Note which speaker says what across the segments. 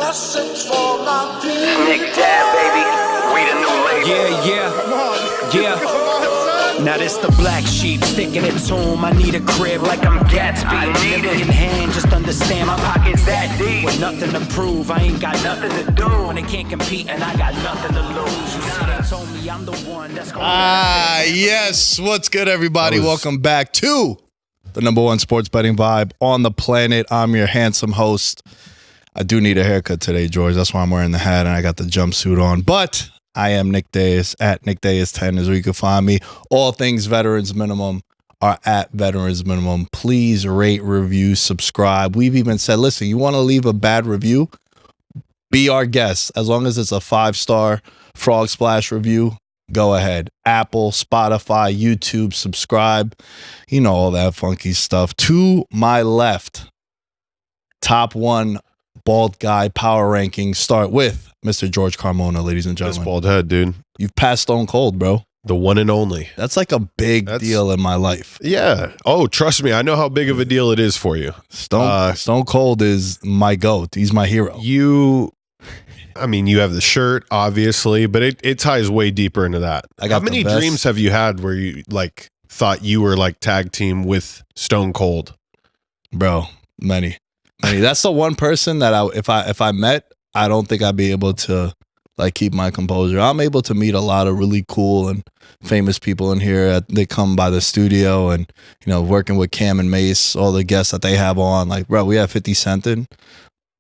Speaker 1: Nick Dad, baby. We the new label.
Speaker 2: Yeah. Now this the black sheep sticking it to him. I need a crib like I'm Gatsby.
Speaker 1: I need it.
Speaker 2: In hand, just understand my pockets that deep. With nothing to prove, I ain't got nothing to do. When they can't compete and I got nothing to lose. You see, they told me I'm the one that's gonna
Speaker 3: Yes. What's good, everybody? Welcome back to the number one sports betting vibe on the planet. I'm your handsome host. I do need a haircut today, George. That's why I'm wearing the hat and I got the jumpsuit on. But I am Nick Dais. At Nick Dais 10 is where you can find me. All things Veterans Minimum are at Veterans Minimum. Please rate, review, subscribe. We've even said, listen, you want to leave a bad review? Be our guest. As long as it's a 5-star Frog Splash review, go ahead. Apple, Spotify, YouTube, subscribe. You know, all that funky stuff. To my left, top one bald guy power rankings start with Mr. George Carmona, ladies and
Speaker 4: That's
Speaker 3: gentlemen.
Speaker 4: bald head, dude.
Speaker 3: You've passed Stone Cold, bro.
Speaker 4: The one and only.
Speaker 3: That's like a big deal in my life.
Speaker 4: Yeah. Oh, trust me. I know how big of a deal it is for you.
Speaker 3: Stone Cold is my GOAT. He's my hero.
Speaker 4: You have the shirt, obviously, but it ties way deeper into that. How many dreams have you had where you like thought you were like tag team with Stone Cold?
Speaker 3: Bro, many. That's the one person that if I met, I don't think I'd be able to like keep my composure. I'm able to meet a lot of really cool and famous people in here. They come by the studio and, you know, working with Cam and Mace, all the guests that they have on. Like, bro, we had 50 Cent in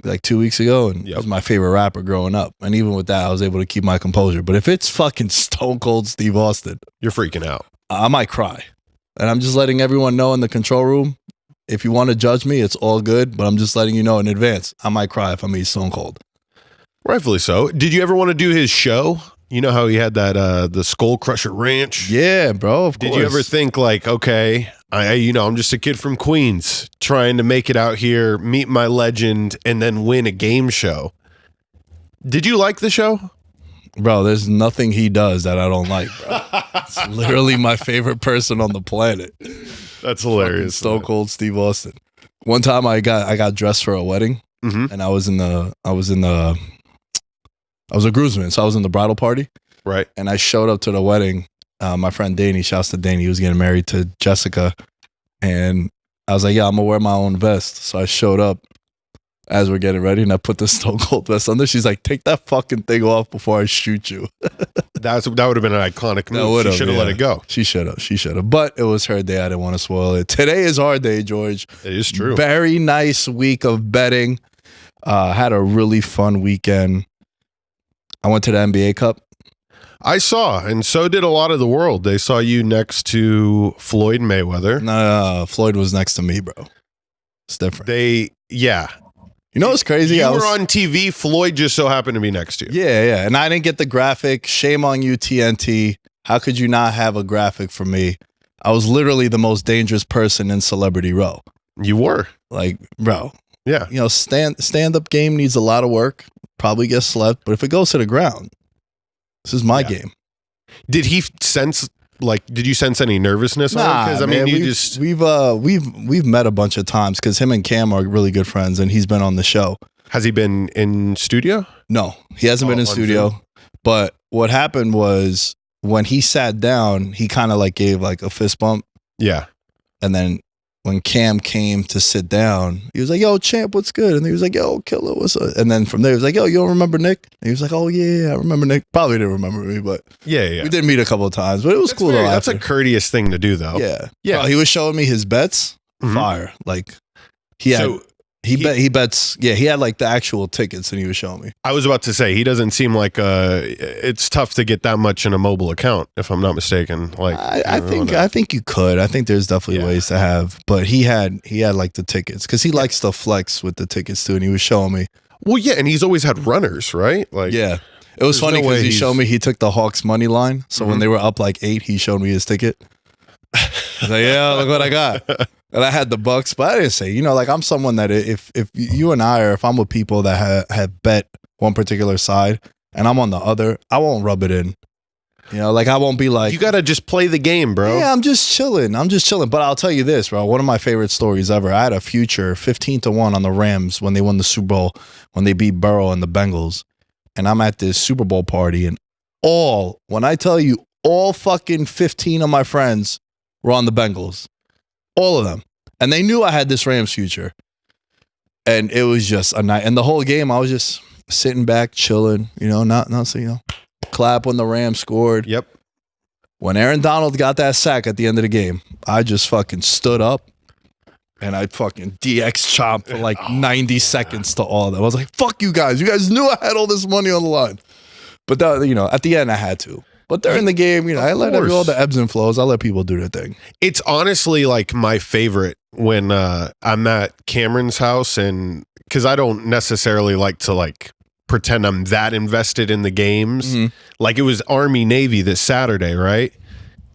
Speaker 3: like 2 weeks ago, and he was my favorite rapper growing up. And even with that, I was able to keep my composure. But if it's fucking Stone Cold Steve Austin,
Speaker 4: you're freaking out.
Speaker 3: I might cry. And I'm just letting everyone know in the control room, if you want to judge me, it's all good, but I'm just letting you know in advance, I might cry if I meet Stone Cold.
Speaker 4: Rightfully so. Did you ever want to do his show? You know how he had that the Skull Crusher Ranch?
Speaker 3: Yeah, bro, of course.
Speaker 4: Did you ever think like, okay, I'm just a kid from Queens trying to make it out here, meet my legend, and then win a game show? Did you like the show?
Speaker 3: Bro, there's nothing he does that I don't like, bro. It's literally my favorite person on the planet.
Speaker 4: That's hilarious.
Speaker 3: Stone Cold Steve Austin. One time I got dressed for a wedding, and I was a groomsman, so I was in the bridal party.
Speaker 4: Right.
Speaker 3: And I showed up to the wedding. My friend Danny, shouts to Danny, he was getting married to Jessica. And I was like, yeah, I'm going to wear my own vest. So I showed up as we're getting ready, and I put the Stone Cold vest on there. She's like, take that fucking thing off before I shoot you.
Speaker 4: That would have been an iconic move. She should have let it go.
Speaker 3: She should have. But it was her day. I didn't want to spoil it. Today is our day, George.
Speaker 4: It is true.
Speaker 3: Very nice week of betting. Had a really fun weekend. I went to the NBA Cup.
Speaker 4: I saw, and so did a lot of the world. They saw you next to Floyd Mayweather.
Speaker 3: No, Floyd was next to me, bro. It's different.
Speaker 4: You
Speaker 3: know what's crazy?
Speaker 4: You were on TV. Floyd just so happened to be next to you.
Speaker 3: Yeah. And I didn't get the graphic. Shame on you, TNT. How could you not have a graphic for me? I was literally the most dangerous person in Celebrity Row.
Speaker 4: You were.
Speaker 3: Like, bro.
Speaker 4: Yeah.
Speaker 3: You know, stand-up game needs a lot of work. Probably get slept. But if it goes to the ground, this is my game.
Speaker 4: Did he sense... did you sense any nervousness?
Speaker 3: Nah,
Speaker 4: because
Speaker 3: we've met a bunch of times because him and Cam are really good friends, and he's been on the show.
Speaker 4: Has he been in studio?
Speaker 3: No, he hasn't been in studio.
Speaker 4: Film.
Speaker 3: But what happened was when he sat down, he kind of like gave like a fist bump.
Speaker 4: Yeah,
Speaker 3: and then when Cam came to sit down, he was like, "Yo, champ, what's good?" And he was like, "Yo, killer, what's up?" And then from there, he was like, "Yo, you don't remember Nick?" And he was like, "Oh yeah, I remember Nick." Probably didn't remember me, but
Speaker 4: yeah.
Speaker 3: We did meet a couple of times, but it was cool.
Speaker 4: That's a courteous thing to do, though.
Speaker 3: Yeah.
Speaker 4: Bro,
Speaker 3: he was showing me his bets. Fire, like he bets. Yeah, he had like the actual tickets, and he was showing me.
Speaker 4: I was about to say he doesn't seem like it's tough to get that much in a mobile account, if I'm not mistaken. Like
Speaker 3: I think you could. I think there's definitely ways to have, but he had like the tickets because he likes to flex with the tickets too, and he was showing me.
Speaker 4: Well, yeah, and he's always had runners, right? Like,
Speaker 3: yeah, it was funny because he showed me he took the Hawks money line. So when they were up like 8, he showed me his ticket. I was like, yeah, look what I got. And I had the Bucks, but I didn't say, like I'm someone that if you and I, or if I'm with people that have bet one particular side and I'm on the other, I won't rub it in. You know, like I won't be like,
Speaker 4: you got to just play the game, bro.
Speaker 3: Yeah, I'm just chilling. But I'll tell you this, bro. One of my favorite stories ever. I had a future 15-1 on the Rams when they won the Super Bowl, when they beat Burrow and the Bengals. And I'm at this Super Bowl party, and when I tell you, all fucking 15 of my friends were on the Bengals. All of them. And they knew I had this Rams future. And it was just a night. And the whole game, I was just sitting back, chilling, you know, not so, you know, clap when the Rams scored.
Speaker 4: Yep.
Speaker 3: When Aaron Donald got that sack at the end of the game, I just fucking stood up and I fucking DX chopped for like 90 seconds to all of them. I was like, fuck you guys. You guys knew I had all this money on the line. But, that, you know, at the end, I had to. But during the game, you know, I let all the ebbs and flows. I let people do their thing.
Speaker 4: It's honestly like my favorite when I'm at Cameron's house, and because I don't necessarily like to like pretend I'm that invested in the games. Mm-hmm. Like it was Army Navy this Saturday, right?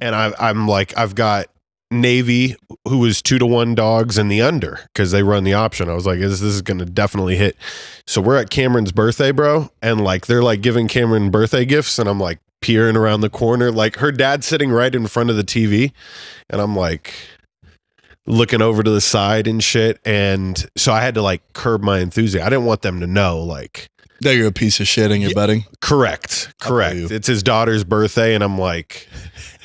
Speaker 4: And I'm like, I've got Navy, who was 2-1 dogs in the under because they run the option. I was like, this is going to definitely hit. So we're at Cameron's birthday, bro. And like, they're like giving Cameron birthday gifts. And I'm like peering around the corner, like her dad's sitting right in front of the TV. And I'm like looking over to the side and shit. And so I had to like curb my enthusiasm. I didn't want them to know like
Speaker 3: that you're a piece of shit and you're betting.
Speaker 4: Correct. It's his daughter's birthday. And I'm like,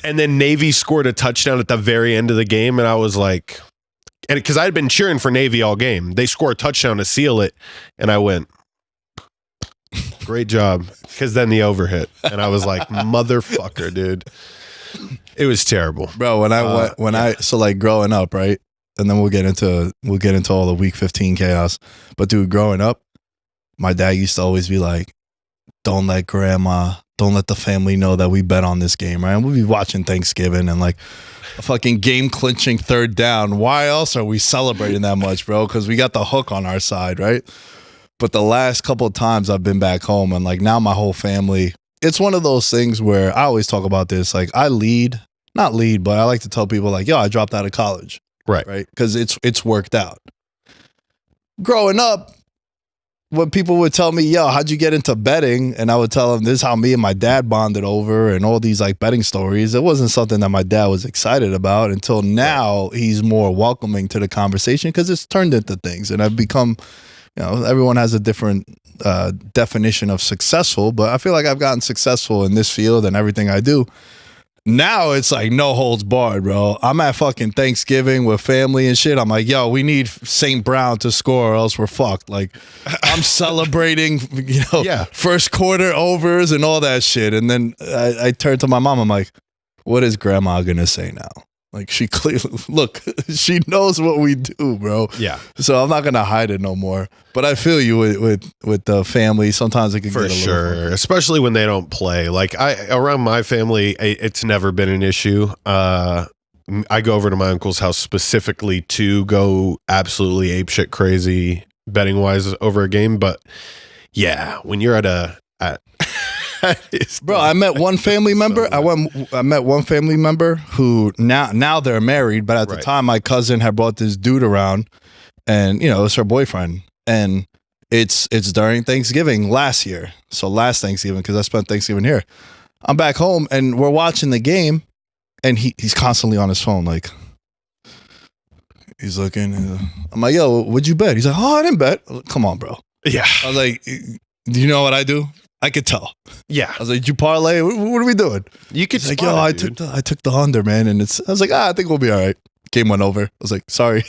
Speaker 4: and then Navy scored a touchdown at the very end of the game. And I was like, and because I had been cheering for Navy all game, they score a touchdown to seal it. And I went, great job. Because then the over hit. And I was like, motherfucker, dude. It was terrible.
Speaker 3: Bro, so like growing up, right? And then we'll get into all the week 15 chaos. But dude, growing up, my dad used to always be like, don't let the family know that we bet on this game, right? And we'll be watching Thanksgiving and like a fucking game clinching third down. Why else are we celebrating that much, bro? Because we got the hook on our side, right? But the last couple of times I've been back home and like now my whole family, it's one of those things where I always talk about this. Like I not lead, but I like to tell people like, yo, I dropped out of college.
Speaker 4: Right.
Speaker 3: Because it's worked out. Growing up, when people would tell me, yo, how'd you get into betting? And I would tell them this is how me and my dad bonded over and all these like betting stories. It wasn't something that my dad was excited about until now. He's more welcoming to the conversation because it's turned into things. And I've become, you know, everyone has a different definition of successful, but I feel like I've gotten successful in this field and everything I do. Now it's like no holds barred, bro. I'm at fucking Thanksgiving with family and shit. I'm like, yo, we need St. Brown to score or else we're fucked. Like, I'm celebrating, you know, first quarter overs and all that shit. And then I turn to my mom. I'm like, what is grandma going to say now? Like, she clearly, look, she knows what we do, bro.
Speaker 4: Yeah.
Speaker 3: So I'm not going to hide it no more. But I feel you with the family. Sometimes it can get a little
Speaker 4: sure, especially when they don't play. Like around my family, it's never been an issue. I go over to my uncle's house specifically to go absolutely apeshit crazy betting wise over a game. But yeah, when you're at
Speaker 3: bro, I met one family member. I met one family member who now they're married, but at the time my cousin had brought this dude around, and you know it's her boyfriend, and it's during Thanksgiving last year. So last Thanksgiving, because I spent Thanksgiving here. I'm back home and we're watching the game, and he's constantly on his phone, like he's looking. I'm like, yo, what'd you bet? He's like, oh, I didn't bet. Come on, bro.
Speaker 4: Yeah.
Speaker 3: I was like, do you know what I do? I could tell.
Speaker 4: Yeah.
Speaker 3: I was like, did you parlay? What are we doing?
Speaker 4: You could
Speaker 3: like, yo, I took the under, man. And I was like, I think we'll be all right. Game went over. I was like, sorry.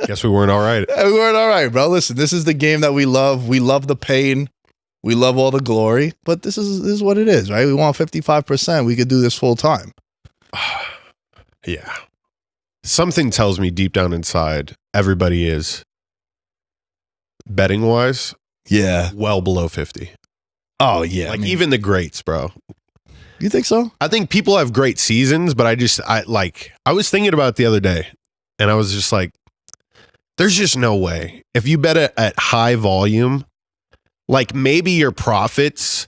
Speaker 4: Guess we weren't all right.
Speaker 3: Yeah, we weren't all right, bro. Listen, this is the game that we love. We love the pain. We love all the glory. But this is what it is, right? We want 55%. We could do this full time.
Speaker 4: Yeah. Something tells me deep down inside, everybody is betting wise.
Speaker 3: Yeah.
Speaker 4: Well below 50.
Speaker 3: Oh, yeah.
Speaker 4: Like, even the greats, bro.
Speaker 3: You think so?
Speaker 4: I think people have great seasons, but I was thinking about it the other day, and I was just like, there's just no way. If you bet at high volume, like maybe your profits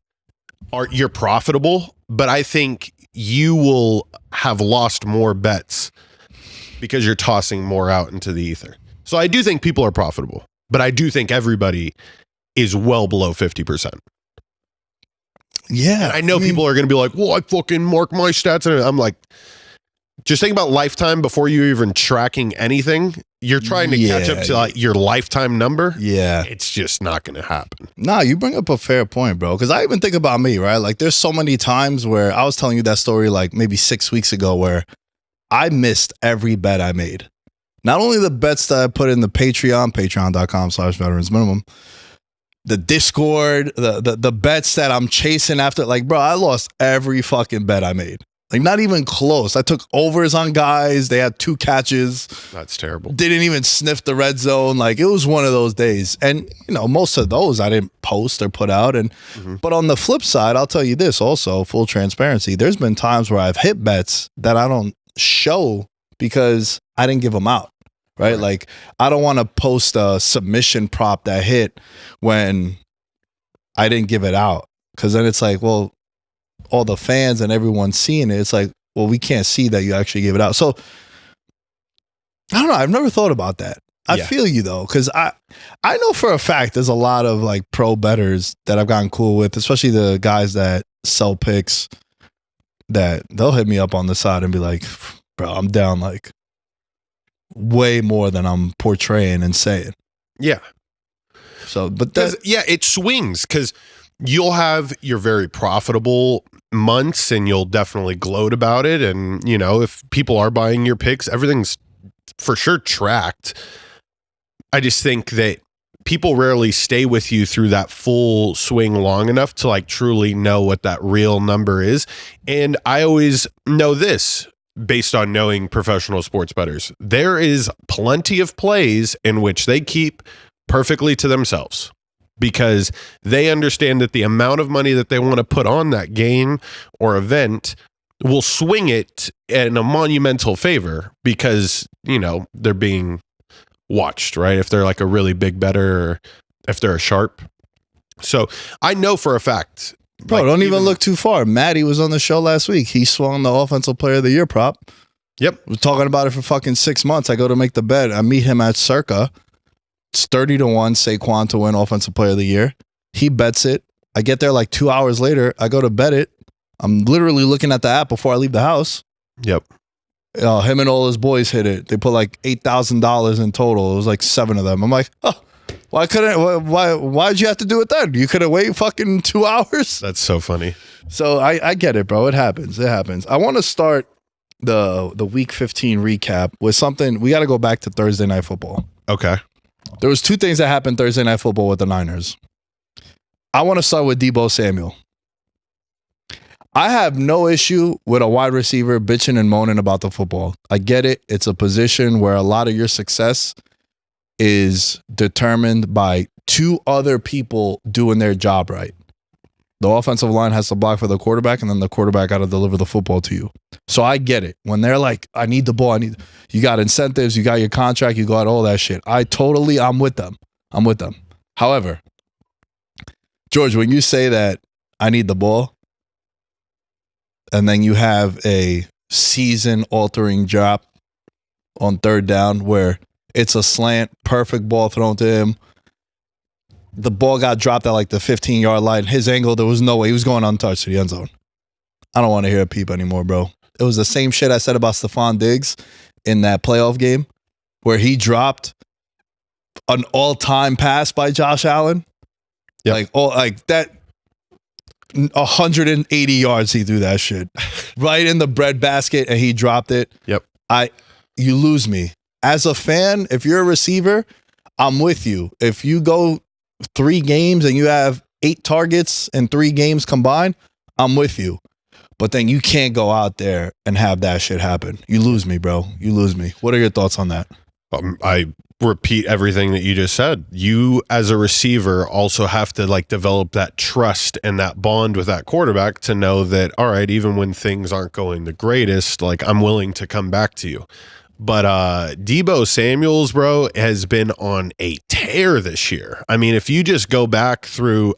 Speaker 4: you're profitable, but I think you will have lost more bets because you're tossing more out into the ether. So I do think people are profitable, but I do think everybody is well below 50%.
Speaker 3: Yeah.
Speaker 4: And I know people are going to be like, well, I fucking mark my stats. And I'm like, just think about lifetime before you're even tracking anything. You're trying to catch up to like your lifetime number.
Speaker 3: Yeah.
Speaker 4: It's just not going to happen.
Speaker 3: Nah, you bring up a fair point, bro. Because I even think about me, right? Like, there's so many times where I was telling you that story like maybe 6 weeks ago where I missed every bet I made. Not only the bets that I put in the patreon.com/veterans minimum, the Discord, the bets that I'm chasing after. Like, bro, I lost every fucking bet I made. Like, not even close. I took overs on guys. They had 2 catches.
Speaker 4: That's terrible.
Speaker 3: Didn't even sniff the red zone. Like, it was one of those days. And, you know, most of those I didn't post or put out. And But on the flip side, I'll tell you this also, full transparency. There's been times where I've hit bets that I don't show because I didn't give them out. Right? Like, I don't want to post a submission prop that hit when I didn't give it out. Because then it's like, well, all the fans and everyone seeing it, it's like, well, we can't see that you actually gave it out. So I don't know. I've never thought about that. I feel you though, because I know for a fact there's a lot of like pro bettors that I've gotten cool with, especially the guys that sell picks, that they'll hit me up on the side and be like, bro, I'm down like way more than I'm portraying and saying.
Speaker 4: Yeah.
Speaker 3: So, but that,
Speaker 4: it swings because you'll have your very profitable months and you'll definitely gloat about it. And, you know, if people are buying your picks, everything's for sure tracked. I just think that people rarely stay with you through that full swing long enough to like truly know what that real number is. And I always know this based on knowing professional sports bettors. There is plenty of plays in which they keep perfectly to themselves, because they understand that the amount of money that they want to put on that game or event will swing it in a monumental favor because, you know, they're being watched, right? If they're like a really big bettor or if they're a sharp. So I know for a fact.
Speaker 3: Bro, like, don't even look too far. Matty was on the show last week. He swung the offensive player of the year prop.
Speaker 4: Yep.
Speaker 3: We're talking about it for fucking 6 months. I go to make the bet. I meet him at Circa. It's 30-1 Saquon to win offensive player of the year. He bets it. I get there like 2 hours later. I go to bet it. I'm literally looking at the app before I leave the house.
Speaker 4: Yep.
Speaker 3: Him and all his boys hit it. They put like $8,000 in total. It was like 7 of them. I'm like, oh, why'd you have to do it then? You could have waited fucking 2 hours.
Speaker 4: That's so funny.
Speaker 3: So I get it, bro. It happens. It happens. I want to start the week 15 recap with something. We got to go back to Thursday Night Football.
Speaker 4: Okay.
Speaker 3: There was 2 things that happened Thursday Night Football with the Niners. I want to start with Deebo Samuel. I have no issue with a wide receiver bitching and moaning about the football. I get it. It's a position where a lot of your success is determined by 2 other people doing their job right. The offensive line has to block for the quarterback, and then the quarterback got to deliver the football to you. So I get it. When they're like, I need the ball, you got incentives, you got your contract, you got all that shit. I'm with them. However, George, when you say that I need the ball, and then you have a season-altering drop on 3rd down where it's a slant, perfect ball thrown to him. The ball got dropped at like the 15-yard line. His angle, there was no way. He was going untouched to the end zone. I don't want to hear a peep anymore, bro. It was the same shit I said about Stephon Diggs in that playoff game where he dropped an all-time pass by Josh Allen.
Speaker 4: Yep.
Speaker 3: Like that 180 yards he threw that shit. Right in the breadbasket, and he dropped it.
Speaker 4: Yep.
Speaker 3: You lose me. As a fan, if you're a receiver, I'm with you. If you go 3 games and you have 8 targets in 3 games combined, I'm with you. But then you can't go out there and have that shit happen. You lose me, bro. You lose me. What are your thoughts on that?
Speaker 4: I repeat everything that you just said. You as a receiver also have to like develop that trust and that bond with that quarterback to know that, all right, even when things aren't going the greatest, like I'm willing to come back to you. But Deebo Samuels, bro, has been on a tear this year. I mean, if you just go back through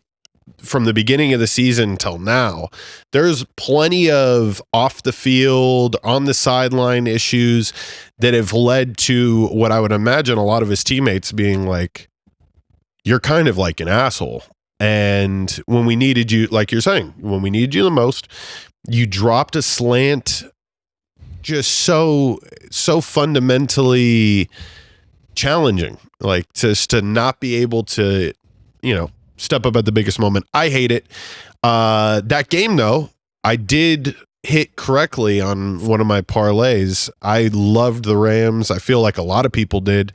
Speaker 4: from the beginning of the season till now, there's plenty of off the field, on the sideline issues that have led to what I would imagine a lot of his teammates being like, you're kind of like an asshole. And when we needed you, like you're saying, when we needed you the most, you dropped a slant just so fundamentally challenging, like just to not be able to, step up at the biggest moment. I hate it. That game, though, I did hit correctly on one of my parlays. I loved the Rams. I feel like a lot of people did.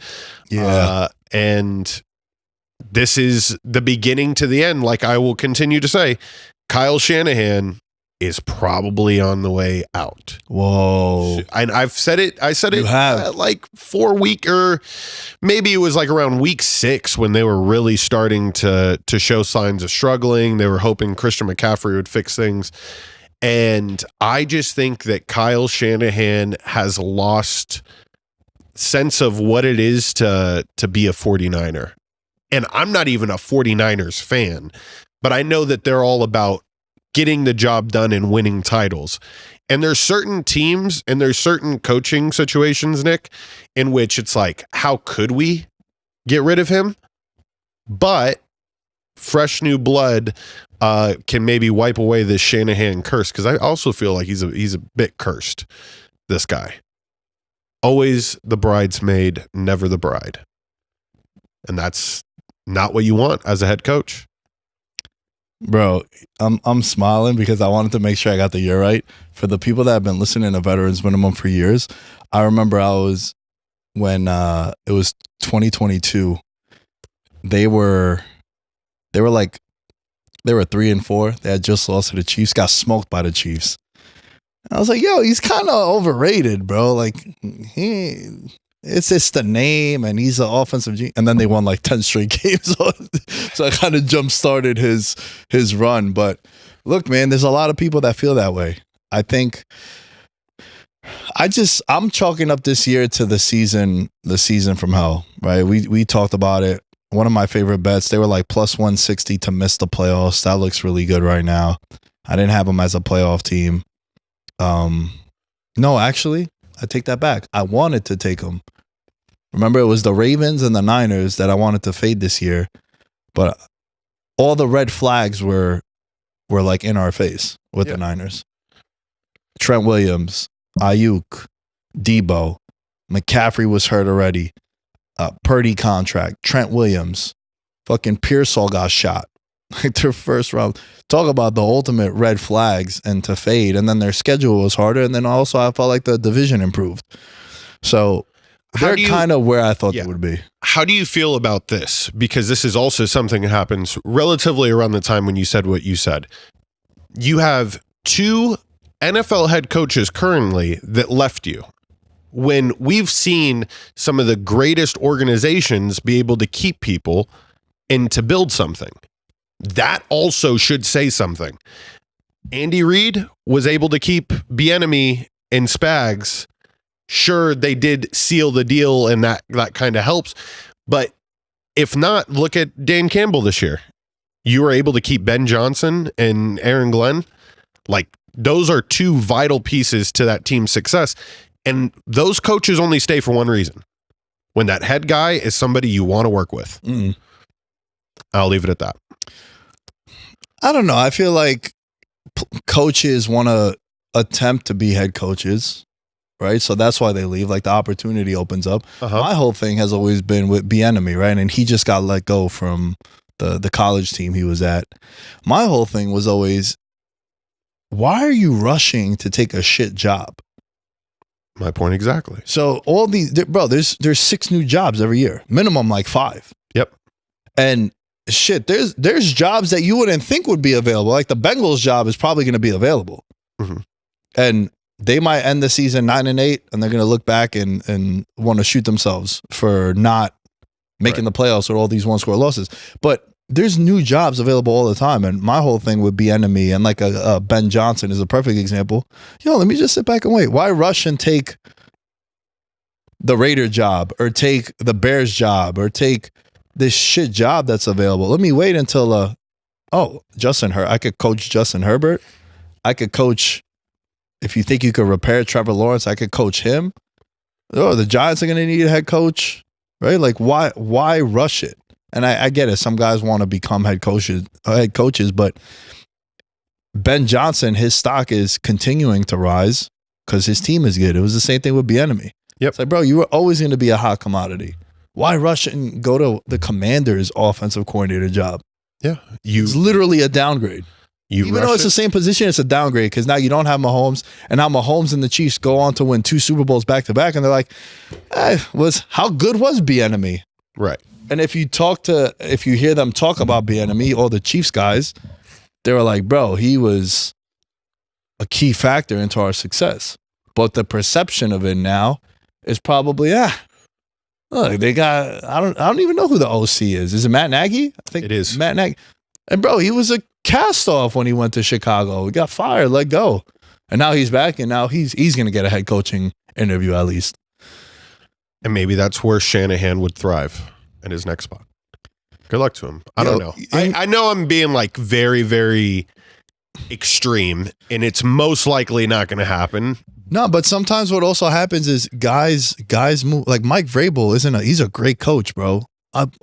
Speaker 3: Yeah.
Speaker 4: And this is the beginning to the end. Like I will continue to say, Kyle Shanahan is probably on the way out.
Speaker 3: Whoa.
Speaker 4: And I've said it. I said
Speaker 3: You
Speaker 4: it
Speaker 3: have.
Speaker 4: like 4 week, or maybe it was like around week 6 when they were really starting to show signs of struggling. They were hoping Christian McCaffrey would fix things. And I just think that Kyle Shanahan has lost sense of what it is to be a 49er. And I'm not even a 49ers fan, but I know that they're all about getting the job done and winning titles. And there's certain teams and there's certain coaching situations, Nick, in which it's like, how could we get rid of him? But fresh new blood can maybe wipe away this Shanahan curse, because I also feel like he's a bit cursed, this guy. Always the bridesmaid, never the bride. And that's not what you want as a head coach.
Speaker 3: Bro, I'm smiling because I wanted to make sure I got the year right. For the people that have been listening to Veterans Minimum for years, I remember when it was 2022, they were 3-4. They had just lost to the Chiefs, got smoked by the Chiefs. And I was like, yo, he's kind of overrated, bro. Like, it's just the name, and he's an offensive genius. And then they won like 10 straight games. So I kind of jump-started his run. But look, man, there's a lot of people that feel that way. I think I'm chalking up this year to the season from hell, right? We talked about it. One of my favorite bets, they were like plus 160 to miss the playoffs. That looks really good right now. I didn't have them as a playoff team. No, actually, I take that back. I wanted to take them. Remember, it was the Ravens and the Niners that I wanted to fade this year, but all the red flags were like in our face with the Niners. Trent Williams, Ayuk, Debo, McCaffrey was hurt already. Purdy contract, Trent Williams, fucking Pearsall got shot. Like their first round. Talk about the ultimate red flags and to fade. And then their schedule was harder. And then also I felt like the division improved. So they're kind of where I thought they would be.
Speaker 4: How do you feel about this? Because this is also something that happens relatively around the time when you said what you said. You have 2 NFL head coaches currently that left you, when we've seen some of the greatest organizations be able to keep people and to build something. That also should say something. Andy Reid was able to keep Bieniemy and Spags. Sure, they did seal the deal, and that kind of helps. But if not, look at Dan Campbell this year. You were able to keep Ben Johnson and Aaron Glenn. Like, those are 2 vital pieces to that team's success. And those coaches only stay for one reason. When that head guy is somebody you want to work with.
Speaker 3: Mm.
Speaker 4: I'll leave it at that.
Speaker 3: I don't know. I feel like coaches want to attempt to be head coaches, right? So that's why they leave. Like the opportunity opens up. My whole thing has always been with Bieniemy, right? And he just got let go from the college team he was at. My whole thing was always, why are you rushing to take a shit job?
Speaker 4: My point exactly.
Speaker 3: So all these, bro, there's 6 new jobs every year, minimum like 5.
Speaker 4: Yep. And
Speaker 3: shit, there's jobs that you wouldn't think would be available. Like the Bengals job is probably going to be available, and they might end the season 9-8, and they're going to look back and want to shoot themselves for not making the playoffs with all these 1-score losses. But there's new jobs available all the time, and my whole thing with Bieniemy and like a Ben Johnson is a perfect example. Let me just sit back and wait. Why rush and take the Raider job or take the Bears job or take this shit job that's available? Let me wait until Justin Herbert. I could coach Justin Herbert. I could coach, if you think you could repair Trevor Lawrence, I could coach him. The Giants are going to need a head coach, right? Like why rush it? And I get it. Some guys want to become head coaches, but Ben Johnson, his stock is continuing to rise because his team is good. It was the same thing with Bieniemy.
Speaker 4: Yep.
Speaker 3: It's like, bro, you were always going to be a hot commodity. Why rush and go to the Commanders' offensive coordinator job?
Speaker 4: Yeah.
Speaker 3: It's literally a downgrade. Even though it's the same position, it's a downgrade because now you don't have Mahomes, and now Mahomes and the Chiefs go on to win 2 Super Bowls back to back, and they're like, how good was Bieniemy?
Speaker 4: Right.
Speaker 3: And if you hear them talk about Bieniemy, all the Chiefs guys, they were like, bro, he was a key factor into our success. But the perception of it now is probably, look, they got, I don't even know who the OC is. Is it Matt Nagy? I think
Speaker 4: it is.
Speaker 3: Matt Nagy. And bro, he was a cast off when he went to Chicago. He got fired, let go. And now he's back, and now he's going to get a head coaching interview at least.
Speaker 4: And maybe that's where Shanahan would thrive in his next spot. Good luck to him. I don't know. I know I'm being like very, very extreme, and it's most likely not going to happen.
Speaker 3: No, but sometimes what also happens is guys move. Like Mike Vrabel he's a great coach, bro.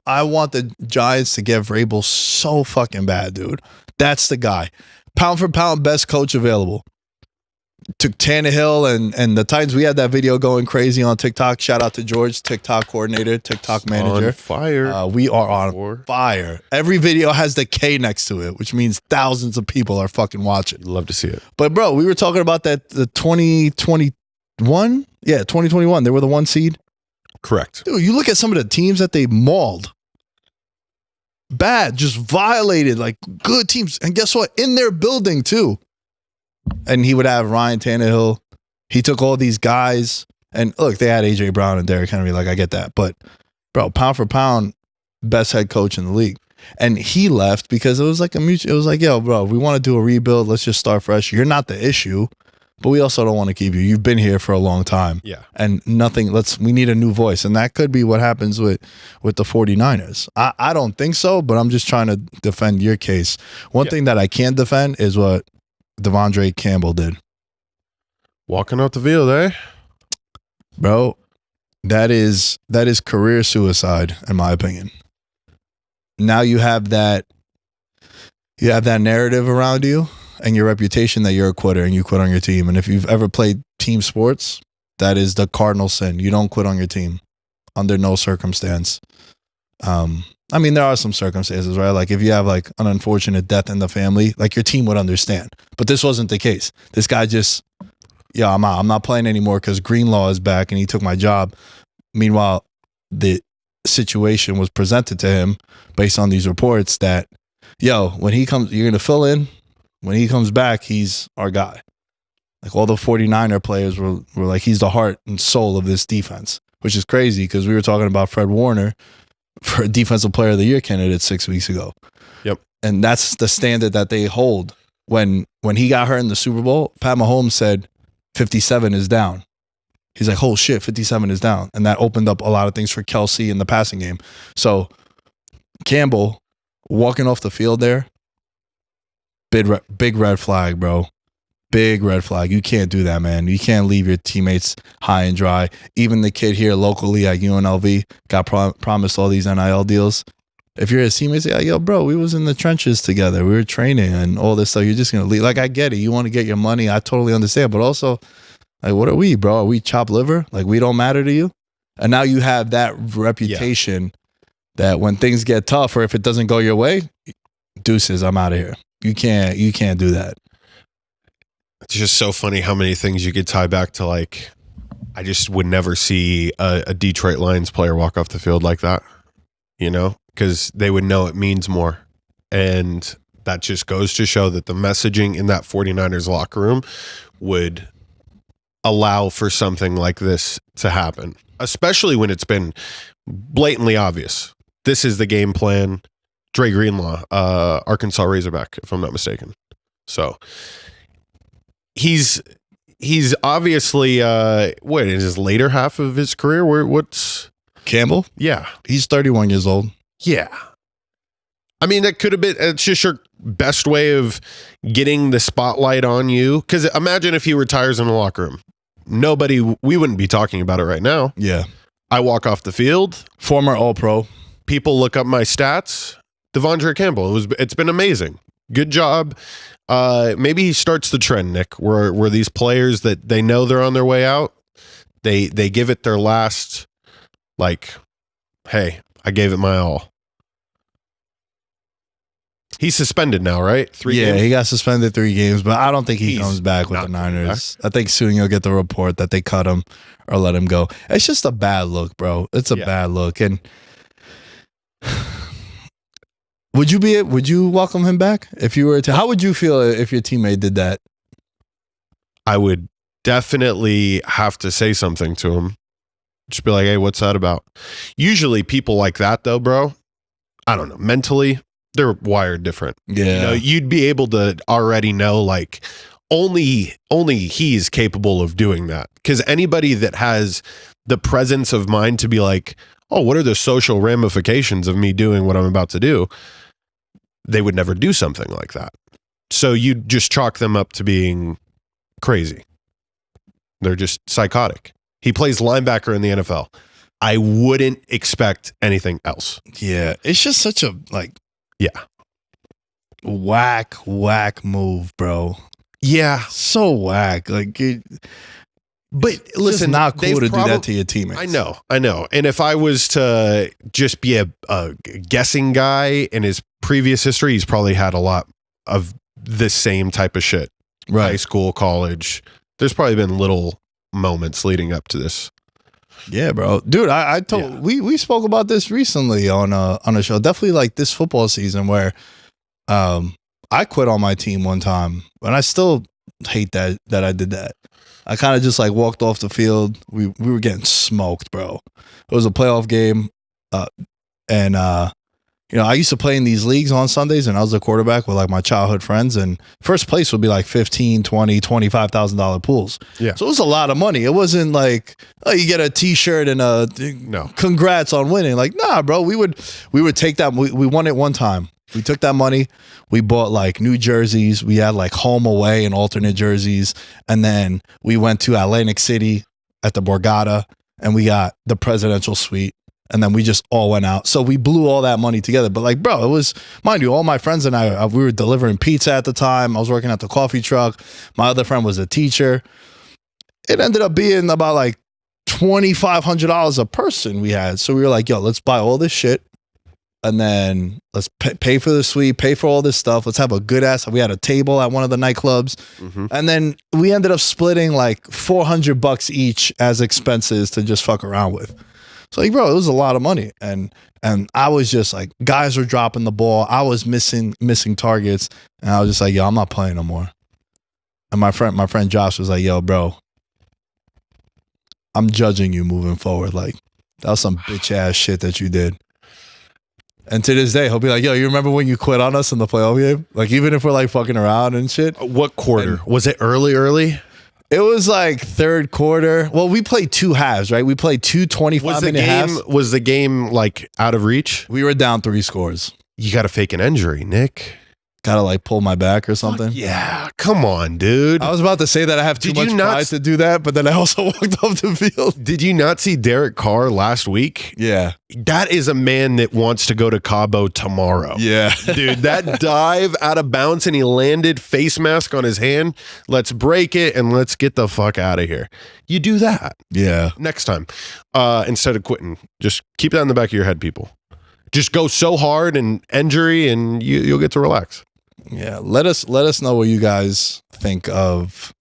Speaker 3: I want the Giants to get Vrabel so fucking bad, dude. That's the guy. Pound for pound, best coach available. Took Tannehill and the Titans. We had that video going crazy on TikTok. Shout out to George, TikTok coordinator, TikTok manager.
Speaker 4: On fire.
Speaker 3: We are on fire. Every video has the K next to it, which means thousands of people are fucking watching.
Speaker 4: Love to see it.
Speaker 3: But bro, we were talking about the 2021. Yeah, 2021. They were the 1 seed.
Speaker 4: Correct.
Speaker 3: Dude, you look at some of the teams that they mauled. Bad, just violated, like good teams. And guess what? In their building too. And he would have Ryan Tannehill. He took all these guys. And look, they had A.J. Brown and Derrick Henry. Like, I get that. But, bro, pound for pound, best head coach in the league. And he left because it was like it was like, yo, bro, we want to do a rebuild. Let's just start fresh. You're not the issue. But we also don't want to keep you. You've been here for a long time.
Speaker 4: Yeah.
Speaker 3: And we need a new voice. And that could be what happens with the 49ers. I don't think so, but I'm just trying to defend your case. One thing that I can't defend is what De'Vondre Campbell did.
Speaker 4: Walking out the field, eh?
Speaker 3: Bro, that is career suicide, in my opinion. Now you have that narrative around you and your reputation that you're a quitter and you quit on your team. And if you've ever played team sports, that is the cardinal sin. You don't quit on your team under no circumstance. I mean, there are some circumstances, right? Like if you have like an unfortunate death in the family, like your team would understand. But this wasn't the case. This guy just, I'm out. I'm not playing anymore because Greenlaw is back and he took my job. Meanwhile, the situation was presented to him based on these reports that, when he comes, you're going to fill in. When he comes back, he's our guy. Like all the 49er players were like, he's the heart and soul of this defense, which is crazy because we were talking about Fred Warner for a defensive player of the year candidate 6 weeks ago.
Speaker 4: Yep.
Speaker 3: And that's the standard that they hold. When he got hurt in the Super Bowl, Pat Mahomes said 57 is down. He's like, oh shit, 57 is down. And that opened up a lot of things for Kelsey in the passing game. So Campbell walking off the field there, big red flag, bro. Big red flag. You can't do that, man. You can't leave your teammates high and dry. Even the kid here locally at UNLV got promised all these NIL deals. If you're his teammates, like, yo, bro, we was in the trenches together. We were training and all this stuff. You're just going to leave. Like, I get it. You want to get your money. I totally understand. But also, like, what are we, bro? Are we chopped liver? Like, we don't matter to you? And now you have that reputation that when things get tough or if it doesn't go your way, deuces, I'm out of here. You can't do that.
Speaker 4: It's just so funny how many things you could tie back to, like, I just would never see a Detroit Lions player walk off the field like that, because they would know it means more. And that just goes to show that the messaging in that 49ers locker room would allow for something like this to happen, especially when it's been blatantly obvious. This is the game plan. Dre Greenlaw, Arkansas Razorback, if I'm not mistaken. So he's obviously in his later half of his career. What's
Speaker 3: Campbell?
Speaker 4: Yeah,
Speaker 3: he's 31 years old.
Speaker 4: Yeah, I mean that could have been. It's just your best way of getting the spotlight on you. Because imagine if he retires in the locker room, we wouldn't be talking about it right now.
Speaker 3: Yeah,
Speaker 4: I walk off the field.
Speaker 3: Former All-Pro.
Speaker 4: people look up my stats, De'Vondre Campbell, it's been amazing. Good job. Maybe he starts the trend, Nick, where these players that they know they're on their way out, they give it their last, like, hey, I gave it my all. He's suspended now, right? 3 games?
Speaker 3: He got suspended 3 games, but I don't think he comes back with the Niners. I think soon you'll get the report that they cut him or let him go. It's just a bad look, bro. It's a bad look. And would you welcome him back if you were to? How would you feel if your teammate did that?
Speaker 4: I would definitely have to say something to him. Just be like, hey, what's that about? Usually people like that, though, bro, I don't know, mentally, they're wired different.
Speaker 3: Yeah.
Speaker 4: You know, you'd be able to already know, like, only he's capable of doing that. Because anybody that has the presence of mind to be like, oh, what are the social ramifications of me doing what I'm about to do? They would never do something like that. So you just chalk them up to being crazy. They're just psychotic. He plays linebacker in the NFL. I wouldn't expect anything else.
Speaker 3: Yeah. It's just such a, whack move, bro.
Speaker 4: Yeah.
Speaker 3: So whack. Like, but listen, not cool to do that to your teammates.
Speaker 4: I know. And if I was to just be a guessing guy in his previous history, he's probably had a lot of the same type of shit.
Speaker 3: Right.
Speaker 4: High school, college. There's probably been little moments leading up to this.
Speaker 3: Yeah, bro. Dude, I told we spoke about this recently on a show. Definitely like this football season where I quit on my team one time, and I still hate that I did that. I kind of just like walked off the field. We were getting smoked, bro. It was a playoff game, and you know, I used to play in these leagues on Sundays, and I was a quarterback with like my childhood friends, and first place would be like $15,000, $20,000, $25,000 pools.
Speaker 4: Yeah.
Speaker 3: So it was a lot of money. It wasn't like, oh, you get a t-shirt and congrats on winning. Like, nah, bro, we would take that. We won it one time. We took that money. We bought like new jerseys. We had like home, away, and alternate jerseys. And then we went to Atlantic City at the Borgata, and we got the presidential suite. And then we just all went out. So we blew all that money together. But like, bro, it was, mind you, all my friends and I, we were delivering pizza at the time. I was working at the coffee truck. My other friend was a teacher. It ended up being about like $2,500 a person we had. So we were like, yo, let's buy all this shit. And then let's pay for the suite, pay for all this stuff. Let's have a good ass. We had a table at one of the nightclubs. Mm-hmm. And then we ended up splitting like $400 each as expenses to just fuck around with. So like, bro, it was a lot of money. And I was just like, guys were dropping the ball. I was missing targets. And I was just like, yo, I'm not playing no more. And my friend Josh was like, yo, bro, I'm judging you moving forward. Like, that was some bitch ass shit that you did. And to this day, he'll be like, yo, you remember when you quit on us in the playoff game? Like, even if we're like fucking around and shit.
Speaker 4: What quarter? Was it early?
Speaker 3: It was like third quarter. Well, we played 2 halves, right? We played 2 25-minute halves.
Speaker 4: Was the game like out of reach?
Speaker 3: We were down 3 scores.
Speaker 4: You got to fake an injury, Nick.
Speaker 3: Gotta like pull my back or something.
Speaker 4: Yeah, come on, dude.
Speaker 3: I was about to say that I have too much pride to do that, but then I also walked off the field.
Speaker 4: Did you not see Derek Carr last week?
Speaker 3: Yeah.
Speaker 4: That is a man that wants to go to Cabo tomorrow.
Speaker 3: Yeah.
Speaker 4: Dude, that dive out of bounds and he landed, face mask on his hand. Let's break it and let's get the fuck out of here. You do that.
Speaker 3: Yeah.
Speaker 4: Next time. Instead of quitting, just keep that in the back of your head, people. Just go so hard and injury and you'll get to relax.
Speaker 3: Yeah, let us know what you guys think of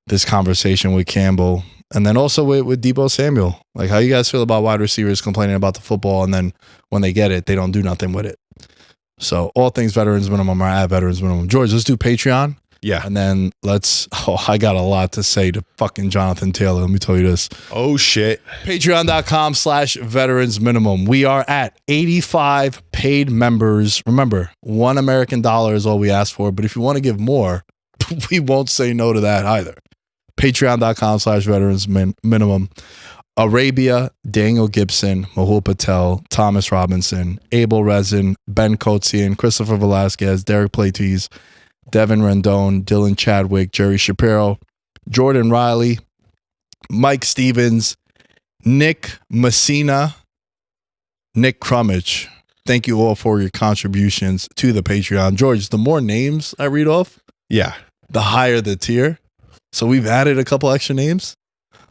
Speaker 3: this conversation with Campbell, and then also with Deebo Samuel. Like, how you guys feel about wide receivers complaining about the football, and then when they get it, they don't do nothing with it. So all things Veterans Minimum are at Veterans Minimum. George, let's do Patreon.
Speaker 4: Yeah.
Speaker 3: And then I got a lot to say to fucking Jonathan Taylor. Let me tell you this.
Speaker 4: Oh, shit.
Speaker 3: Patreon.com/Veterans Minimum. We are at 85 paid members. Remember, $1 American is all we ask for. But if you want to give more, we won't say no to that either. Patreon.com/Veterans Minimum. Arabia, Daniel Gibson, Mahul Patel, Thomas Robinson, Abel Rezin, Ben Kotzian, Christopher Velasquez, Derek Platees, Devin Rendon, Dylan Chadwick, Jerry Shapiro, Jordan Riley, Mike Stevens, Nick Messina, Nick Crummage. Thank you all for your contributions to the Patreon. George, the more names I read off,
Speaker 4: Yeah.
Speaker 3: the higher the tier. So we've added a couple extra names.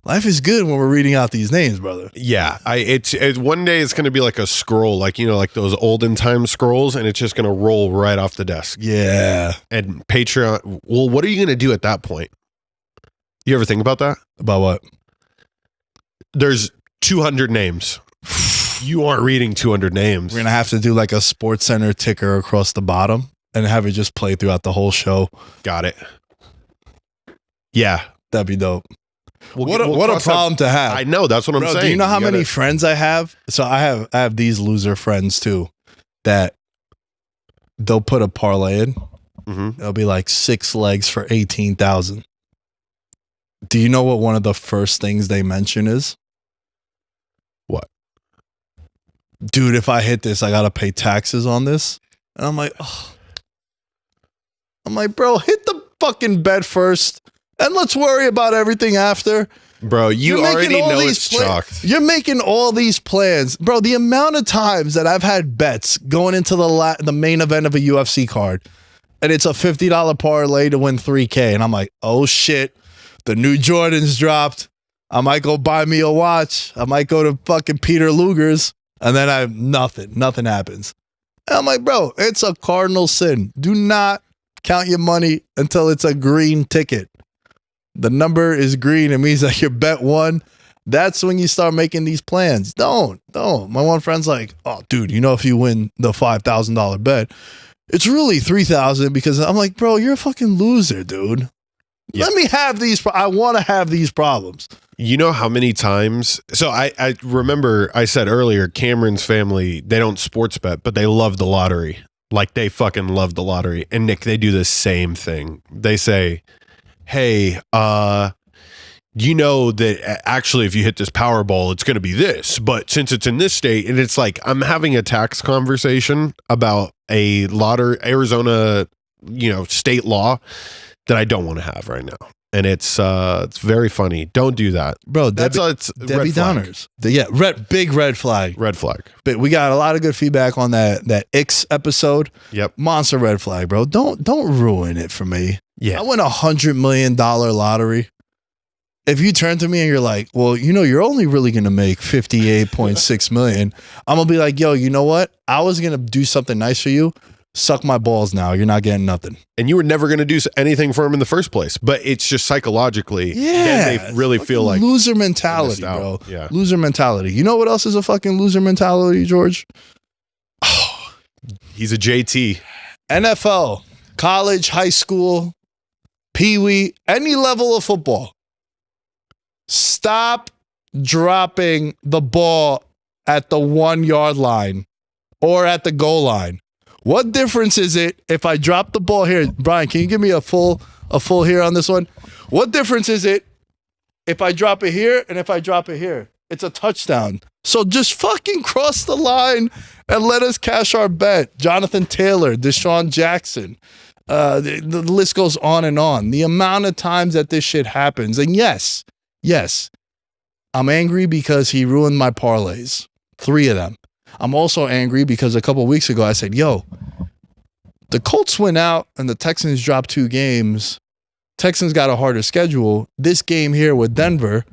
Speaker 3: Life is good when we're reading out these names, brother.
Speaker 4: Yeah. It's one day it's going to be like a scroll, like, like those olden time scrolls, and it's just going to roll right off the desk.
Speaker 3: Yeah.
Speaker 4: And Patreon, well, what are you going to do at that point? You ever think about that?
Speaker 3: About what?
Speaker 4: There's 200 names. You aren't reading 200 names.
Speaker 3: We're going to have to do like a Sports Center ticker across the bottom and have it just play throughout the whole show.
Speaker 4: Got it. Yeah.
Speaker 3: That'd be dope.
Speaker 4: We'll
Speaker 3: What a problem to have.
Speaker 4: I know. That's what I'm saying.
Speaker 3: Do you know how many friends I have? So I have these loser friends too that they'll put a parlay in.
Speaker 4: Mm-hmm.
Speaker 3: It'll be like 6 legs for 18,000. Do you know what one of the first things they mention is?
Speaker 4: What?
Speaker 3: Dude, if I hit this, I got to pay taxes on this. And I'm like, oh. I'm like, bro, hit the fucking bet first. And let's worry about everything after.
Speaker 4: Bro, you already know it's chalked.
Speaker 3: You're making all these plans. Bro, the amount of times that I've had bets going into the main event of a UFC card, and it's a $50 parlay to win $3K. And I'm like, oh shit, the new Jordans dropped. I might go buy me a watch. I might go to fucking Peter Luger's. And then nothing happens. And I'm like, bro, it's a cardinal sin. Do not count your money until it's a green ticket. The number is green. It means that your bet won. That's when you start making these plans. Don't. My one friend's like, oh, dude, if you win the $5,000 bet, it's really $3,000 because I'm like, bro, you're a fucking loser, dude. Yeah. Let me have these. I want to have these problems.
Speaker 4: You know how many times? So I remember I said earlier, Cameron's family, they don't sports bet, but they love the lottery. Like they fucking love the lottery. And Nick, they do the same thing. They say, hey, you know that actually if you hit this Powerball, it's going to be this. But since it's in this state, and it's like I'm having a tax conversation about a Arizona, state law that I don't want to have right now. And it's very funny. Don't do that,
Speaker 3: bro.
Speaker 4: It's
Speaker 3: Debbie Downers. Big red flag.
Speaker 4: Red flag.
Speaker 3: But we got a lot of good feedback on that X episode.
Speaker 4: Yep.
Speaker 3: Monster red flag, bro. Don't ruin it for me.
Speaker 4: Yeah.
Speaker 3: I win $100 million lottery. If you turn to me and you're like, well, you're only really gonna make $58.6 million, I'm gonna be like, yo, you know what? I was gonna do something nice for you. Suck my balls now. You're not getting nothing.
Speaker 4: And you were never going to do anything for him in the first place. But it's just psychologically.
Speaker 3: Yeah.
Speaker 4: They really feel like.
Speaker 3: Loser mentality, bro.
Speaker 4: Yeah.
Speaker 3: Loser mentality. You know what else is a fucking loser mentality, George?
Speaker 4: Oh, he's a JT.
Speaker 3: NFL, college, high school, peewee, any level of football. Stop dropping the ball at the 1 yard line or at the goal line. What difference is it if I drop the ball here? Brian, can you give me a full here on this one? What difference is it if I drop it here and if I drop it here? It's a touchdown. So just fucking cross the line and let us cash our bet. Jonathan Taylor, Deshaun Jackson. The list goes on and on. The amount of times that this shit happens. And yes, I'm angry because he ruined my parlays. 3 of them. I'm also angry because a couple of weeks ago I said, yo, the Colts went out and the Texans dropped 2 games. Texans got a harder schedule. This game here with Denver,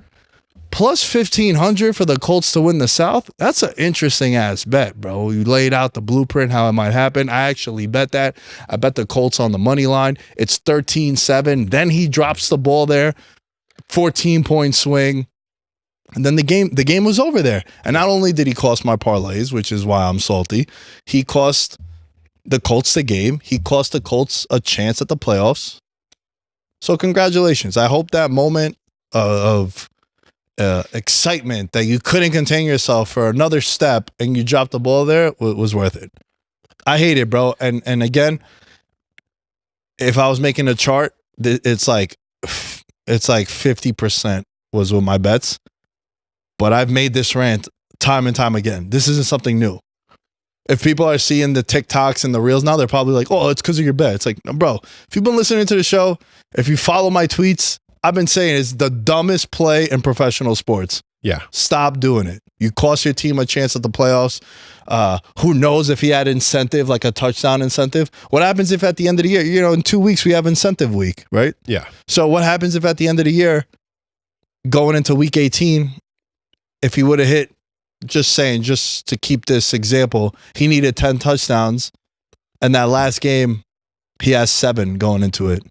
Speaker 3: plus 1,500 for the Colts to win the South. That's an interesting ass bet, bro. You laid out the blueprint, how it might happen. I actually bet that. I bet the Colts on the money line. It's 13-7. Then he drops the ball there. 14-point swing. And then the game was over there. And not only did he cost my parlays, which is why I'm salty, he cost the Colts the game. He cost the Colts a chance at the playoffs. So congratulations. I hope that moment of excitement that you couldn't contain yourself for another step and you dropped the ball there was worth it. I hate it, bro. And again, if I was making a chart, it's like 50% was with my bets. But I've made this rant time and time again. This isn't something new. If people are seeing the TikToks and the Reels now, they're probably like, oh, it's because of your bet. It's like, bro, if you've been listening to the show, if you follow my tweets, I've been saying it's the dumbest play in professional sports.
Speaker 4: Yeah.
Speaker 3: Stop doing it. You cost your team a chance at the playoffs. Who knows if he had incentive, like a touchdown incentive? What happens if at the end of the year, in 2 weeks we have incentive week, right?
Speaker 4: Yeah.
Speaker 3: So what happens if at the end of the year, going into week 18, if he would have hit, just to keep this example, he needed 10 touchdowns, and that last game, he has 7 going into it.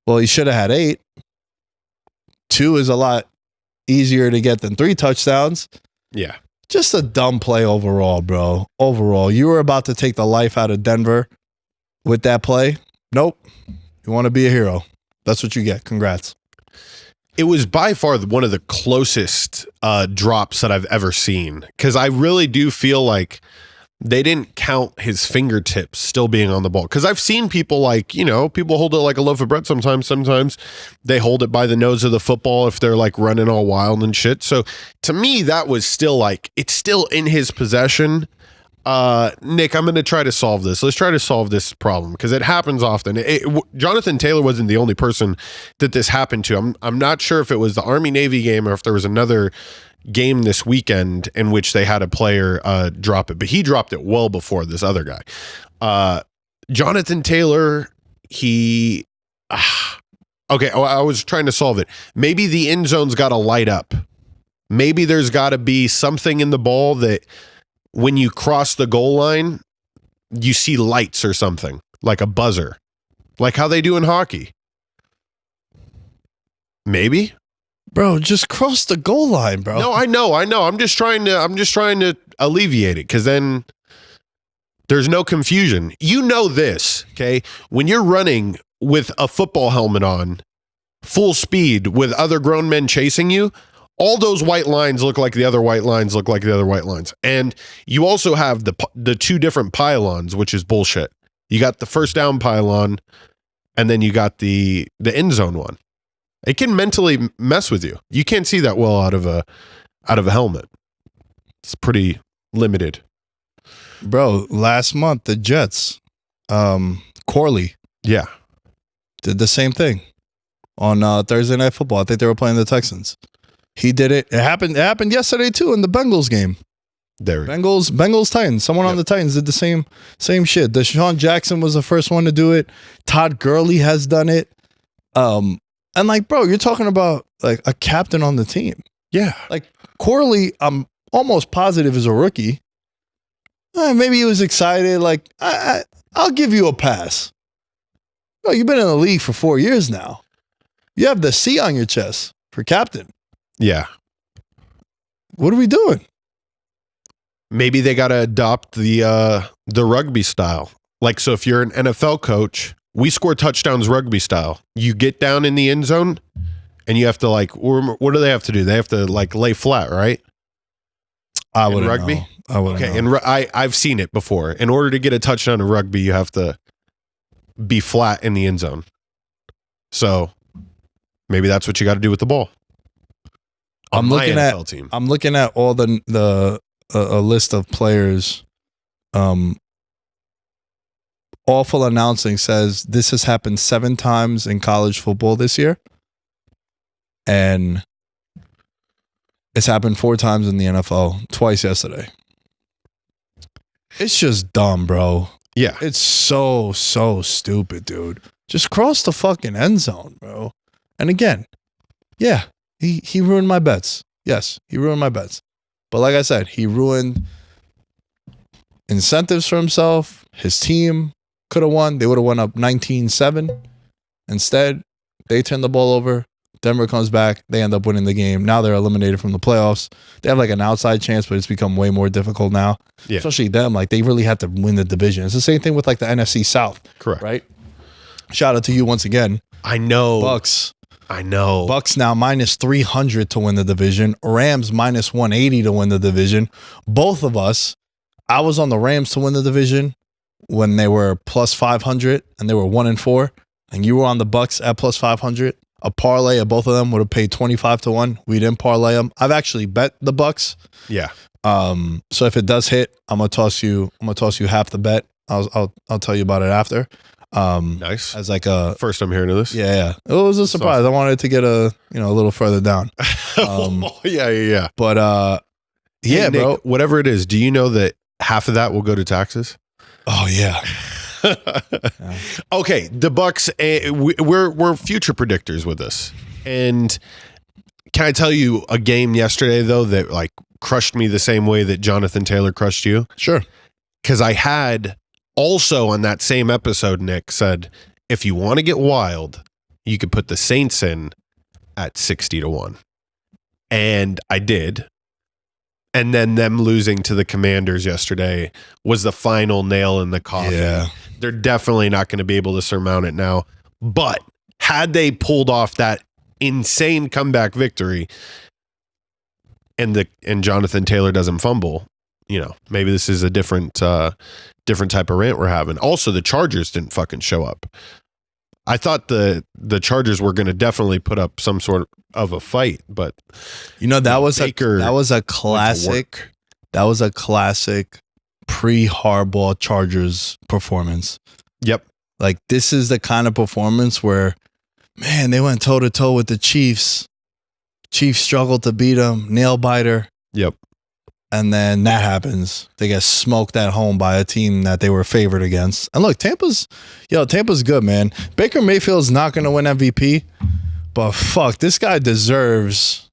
Speaker 3: Well, he should have had 8. 2 is a lot easier to get than 3 touchdowns.
Speaker 4: Yeah.
Speaker 3: Just a dumb play overall, bro. Overall, you were about to take the life out of Denver with that play. Nope. You want to be a hero. That's what you get. Congrats.
Speaker 4: It was by far one of the closest drops that I've ever seen, because I really do feel like they didn't count his fingertips still being on the ball. Because I've seen people people hold it like a loaf of bread sometimes. Sometimes they hold it by the nose of the football if they're like running all wild and shit. So to me, that was still like, it's still in his possession. Nick, I'm going to try to solve this. Let's try to solve this problem, because it happens often. Jonathan Taylor wasn't the only person that this happened to. I'm not sure if it was the Army-Navy game or if there was another game this weekend in which they had a player drop it, but he dropped it well before this other guy. Jonathan Taylor, okay, I was trying to solve it. Maybe the end zone's got to light up. Maybe there's got to be something in the ball that when you cross the goal line, you see lights or something, like a buzzer, like how they do in hockey. Maybe.
Speaker 3: Bro, just cross the goal line, bro.
Speaker 4: No, I know. I'm just trying to alleviate it, because then there's no confusion. You know this, okay? When you're running with a football helmet on, full speed with other grown men chasing you, all those white lines look like the other white lines look like the other white lines. And you also have the 2 different pylons, which is bullshit. You got the first down pylon, and then you got the end zone one. It can mentally mess with you. You can't see that well out of a helmet. It's pretty limited.
Speaker 3: Bro, last month the Jets, Corley,
Speaker 4: Yeah.
Speaker 3: did the same thing on Thursday Night Football. I think they were playing the Texans. He did it. It happened yesterday too in the Bengals game.
Speaker 4: There.
Speaker 3: Bengals Titans. Someone on the Titans did the same shit. Deshaun Jackson was the first one to do it. Todd Gurley has done it. And like, bro, you're talking about like a captain on the team.
Speaker 4: Yeah.
Speaker 3: Like Corley, I'm almost positive is a rookie. Maybe he was excited. Like, I'll give you a pass. Bro, you've been in the league for 4 years now. You have the C on your chest for captain.
Speaker 4: Yeah.
Speaker 3: What are we doing?
Speaker 4: Maybe they got to adopt the rugby style. Like, so if you're an NFL coach, we score touchdowns rugby style. You get down in the end zone and you have to like, what do they have to do? They have to like lay flat, right?
Speaker 3: I would
Speaker 4: rugby.
Speaker 3: Know. I would.
Speaker 4: Okay, and I've seen it before. In order to get a touchdown in rugby, you have to be flat in the end zone. So maybe that's what you got to do with the ball.
Speaker 3: I'm looking at all the a list of players. Awful announcing says this has happened 7 times in college football this year, and it's happened 4 times in the NFL, twice yesterday. It's just dumb, bro.
Speaker 4: Yeah.
Speaker 3: It's so stupid, dude. Just cross the fucking end zone, bro. And again, yeah, he ruined my bets. Yes, he ruined my bets. But like I said, he ruined incentives for himself. His team could have won. They would have won up 19-7. Instead, they turn the ball over. Denver comes back. They end up winning the game. Now they're eliminated from the playoffs. They have like an outside chance, but it's become way more difficult now.
Speaker 4: Yeah.
Speaker 3: Especially them. Like, they really had to win the division. It's the same thing with like the NFC South.
Speaker 4: Correct.
Speaker 3: Right? Shout out to you once again.
Speaker 4: I know.
Speaker 3: Bucks.
Speaker 4: I know.
Speaker 3: Bucks now minus 300 to win the division. Rams minus 180 to win the division. Both of us, I was on the Rams to win the division when they were plus 500 and they were 1-4. And you were on the Bucks at plus 500. A parlay of both of them would have paid 25-1. We didn't parlay them. I've actually bet the Bucks.
Speaker 4: Yeah.
Speaker 3: So if it does hit, I'm gonna toss you half the bet. I'll tell you about it after.
Speaker 4: Nice.
Speaker 3: As like a
Speaker 4: First I'm hearing of this.
Speaker 3: yeah. It was a surprise. I wanted to get a little further down.
Speaker 4: Yeah.
Speaker 3: But
Speaker 4: Hey, Nick,
Speaker 3: bro.
Speaker 4: whatever it is, do you know that half of that will go to taxes?
Speaker 3: Oh yeah.
Speaker 4: Okay, the Bucks. We're future predictors with this, and can I tell you a game yesterday though that like crushed me the same way that Jonathan Taylor crushed you?
Speaker 3: Sure.
Speaker 4: Because I had also on that same episode, Nick said, if you want to get wild, you could put the Saints in at 60-1, and I did. And then them losing to the Commanders yesterday was the final nail in the coffin.
Speaker 3: Yeah.
Speaker 4: They're definitely not going to be able to surmount it now. But had they pulled off that insane comeback victory and Jonathan Taylor doesn't fumble, maybe this is a different type of rant we're having. Also, the Chargers didn't fucking show up. I thought the Chargers were going to definitely put up some sort of a fight, but
Speaker 3: that was
Speaker 4: Baker
Speaker 3: a classic. That was a classic pre-Harbaugh Chargers performance.
Speaker 4: Yep.
Speaker 3: Like this is the kind of performance where, man, they went toe to toe with the Chiefs. Chiefs struggled to beat them, nail biter.
Speaker 4: Yep.
Speaker 3: And then that happens. They get smoked at home by a team that they were favored against. And look, Tampa's good, man. Baker Mayfield's not going to win MVP, but fuck, this guy deserves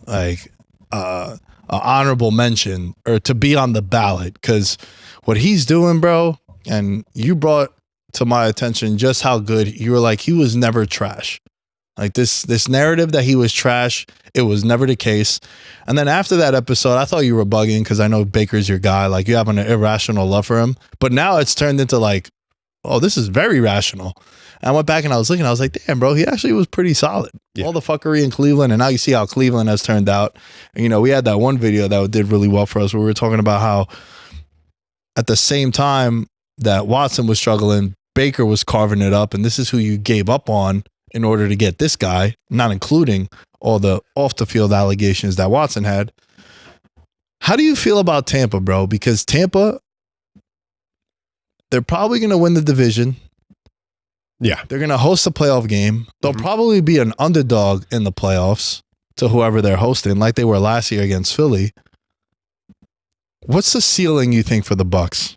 Speaker 3: like an honorable mention or to be on the ballot because what he's doing, bro, and you brought to my attention just how good you were. Like he was never trash. Like this narrative that he was trash, it was never the case. And then after that episode, I thought you were bugging because I know Baker's your guy. Like you have an irrational love for him. But now it's turned into like, oh, this is very rational. And I went back and I was looking. I was like, damn, bro, he actually was pretty solid. Yeah. All the fuckery in Cleveland, and now you see how Cleveland has turned out. And, we had that one video that did really well for us where we were talking about how at the same time that Watson was struggling, Baker was carving it up. And this is who you gave up on in order to get this guy, not including all the off the field allegations that Watson had. How do you feel about Tampa, bro? Because Tampa, they're probably going to win the division.
Speaker 4: Yeah.
Speaker 3: They're going to host a playoff game. They'll probably be an underdog in the playoffs to whoever they're hosting, like they were last year against Philly. What's the ceiling you think for the Bucks?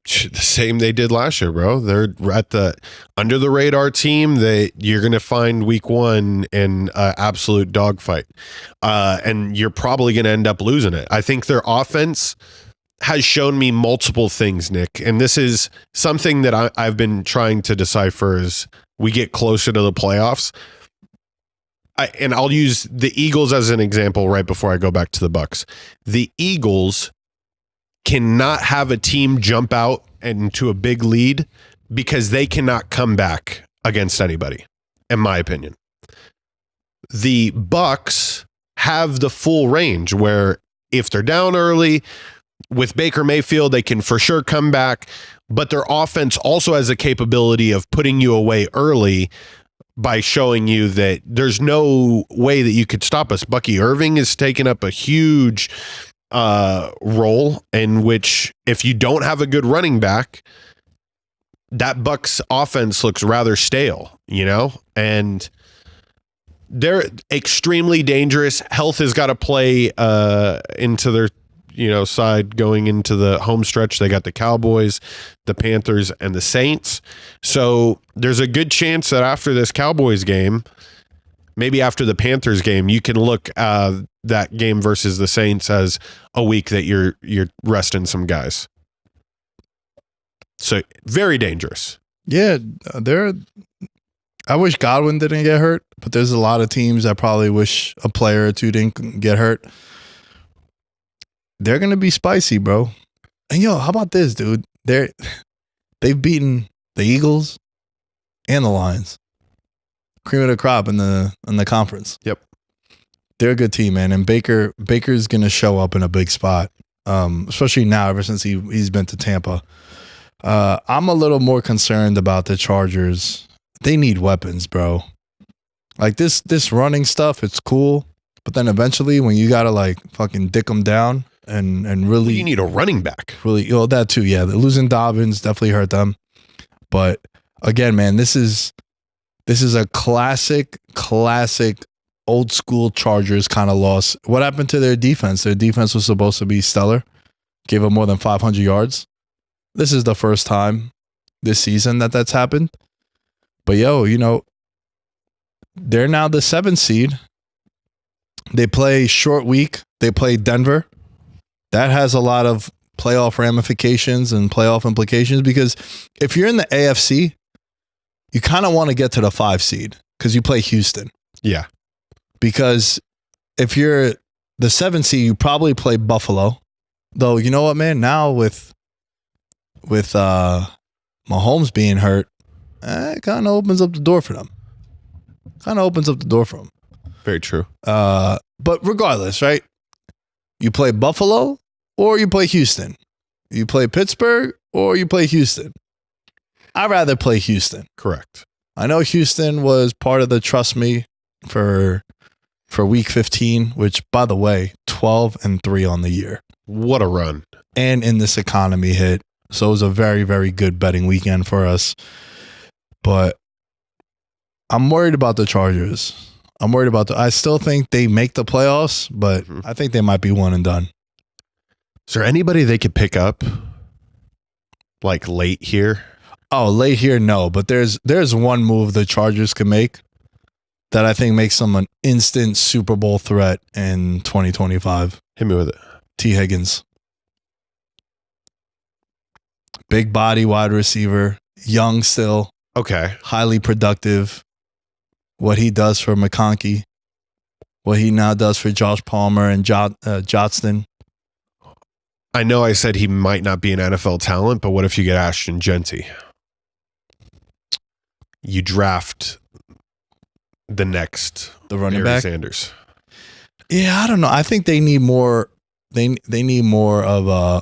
Speaker 4: The same they did last year, bro. They're at the under the radar team that you're going to find week one in absolute dogfight. And you're probably going to end up losing it. I think their offense has shown me multiple things, Nick. And this is something that I've been trying to decipher as we get closer to the playoffs. And I'll use the Eagles as an example right before I go back to the Bucks. The Eagles cannot have a team jump out into a big lead because they cannot come back against anybody, in my opinion. The Bucks have the full range where if they're down early with Baker Mayfield, they can for sure come back, but their offense also has a capability of putting you away early by showing you that there's no way that you could stop us. Bucky Irving is taking up a huge role in which if you don't have a good running back, that Bucks offense looks rather stale, and they're extremely dangerous. Health has got to play into their side going into the home stretch. They got the Cowboys, the Panthers, and the Saints. So there's a good chance that after this Cowboys game, maybe after the Panthers game, you can look that game versus the Saints as a week that you're resting some guys. So very dangerous.
Speaker 3: Yeah, I wish Godwin didn't get hurt, but there's a lot of teams that probably wish a player or two didn't get hurt. They're gonna be spicy, bro. And how about this, dude? They've beaten the Eagles and the Lions. Cream of the crop in the conference.
Speaker 4: Yep.
Speaker 3: They're a good team, man. And Baker's gonna show up in a big spot. Especially now, ever since he's been to Tampa. I'm a little more concerned about the Chargers. They need weapons, bro. Like this running stuff, it's cool. But then eventually when you gotta like fucking dick them down and really,
Speaker 4: you need a running back.
Speaker 3: Really, that too. Yeah, losing Dobbins definitely hurt them. But again, man, this is a classic old school Chargers kind of loss. What happened to their defense? Their defense was supposed to be stellar. Gave up more than 500 yards. This is the first time this season that's happened. But they're now the 7th seed. They play short week. They play Denver. That has a lot of playoff ramifications and playoff implications, because if you're in the AFC, you kind of want to get to the 5 seed because you play Houston.
Speaker 4: Yeah. Because
Speaker 3: if you're the 7th seed, you probably play Buffalo. Though, you know what, man? Now with Mahomes being hurt, it kind of opens up the door for them.
Speaker 4: Very true.
Speaker 3: But regardless, right? You play Buffalo or you play Houston. You play Pittsburgh or you play Houston. I'd rather play Houston.
Speaker 4: Correct.
Speaker 3: I know Houston was part of the trust me for week 15, which, by the way, 12-3 on the year.
Speaker 4: What a run.
Speaker 3: And in this economy hit. So it was a very, very good betting weekend for us. But I'm worried about the Chargers. I still think they make the playoffs, but I think they might be one and done.
Speaker 4: Is there anybody they could pick up like late here?
Speaker 3: Oh, late here, no. But there's one move the Chargers can make that I think makes them an instant Super Bowl threat in 2025.
Speaker 4: Hit me with it.
Speaker 3: T. Higgins. Big body wide receiver, young still.
Speaker 4: Okay.
Speaker 3: Highly productive. What he does for McConkey, what he now does for Josh Palmer and Johnston.
Speaker 4: I know I said he might not be an NFL talent, but what if you get Ashton Genty? You draft the
Speaker 3: running back
Speaker 4: Sanders.
Speaker 3: Yeah, I don't know. I think they need more. They need more of a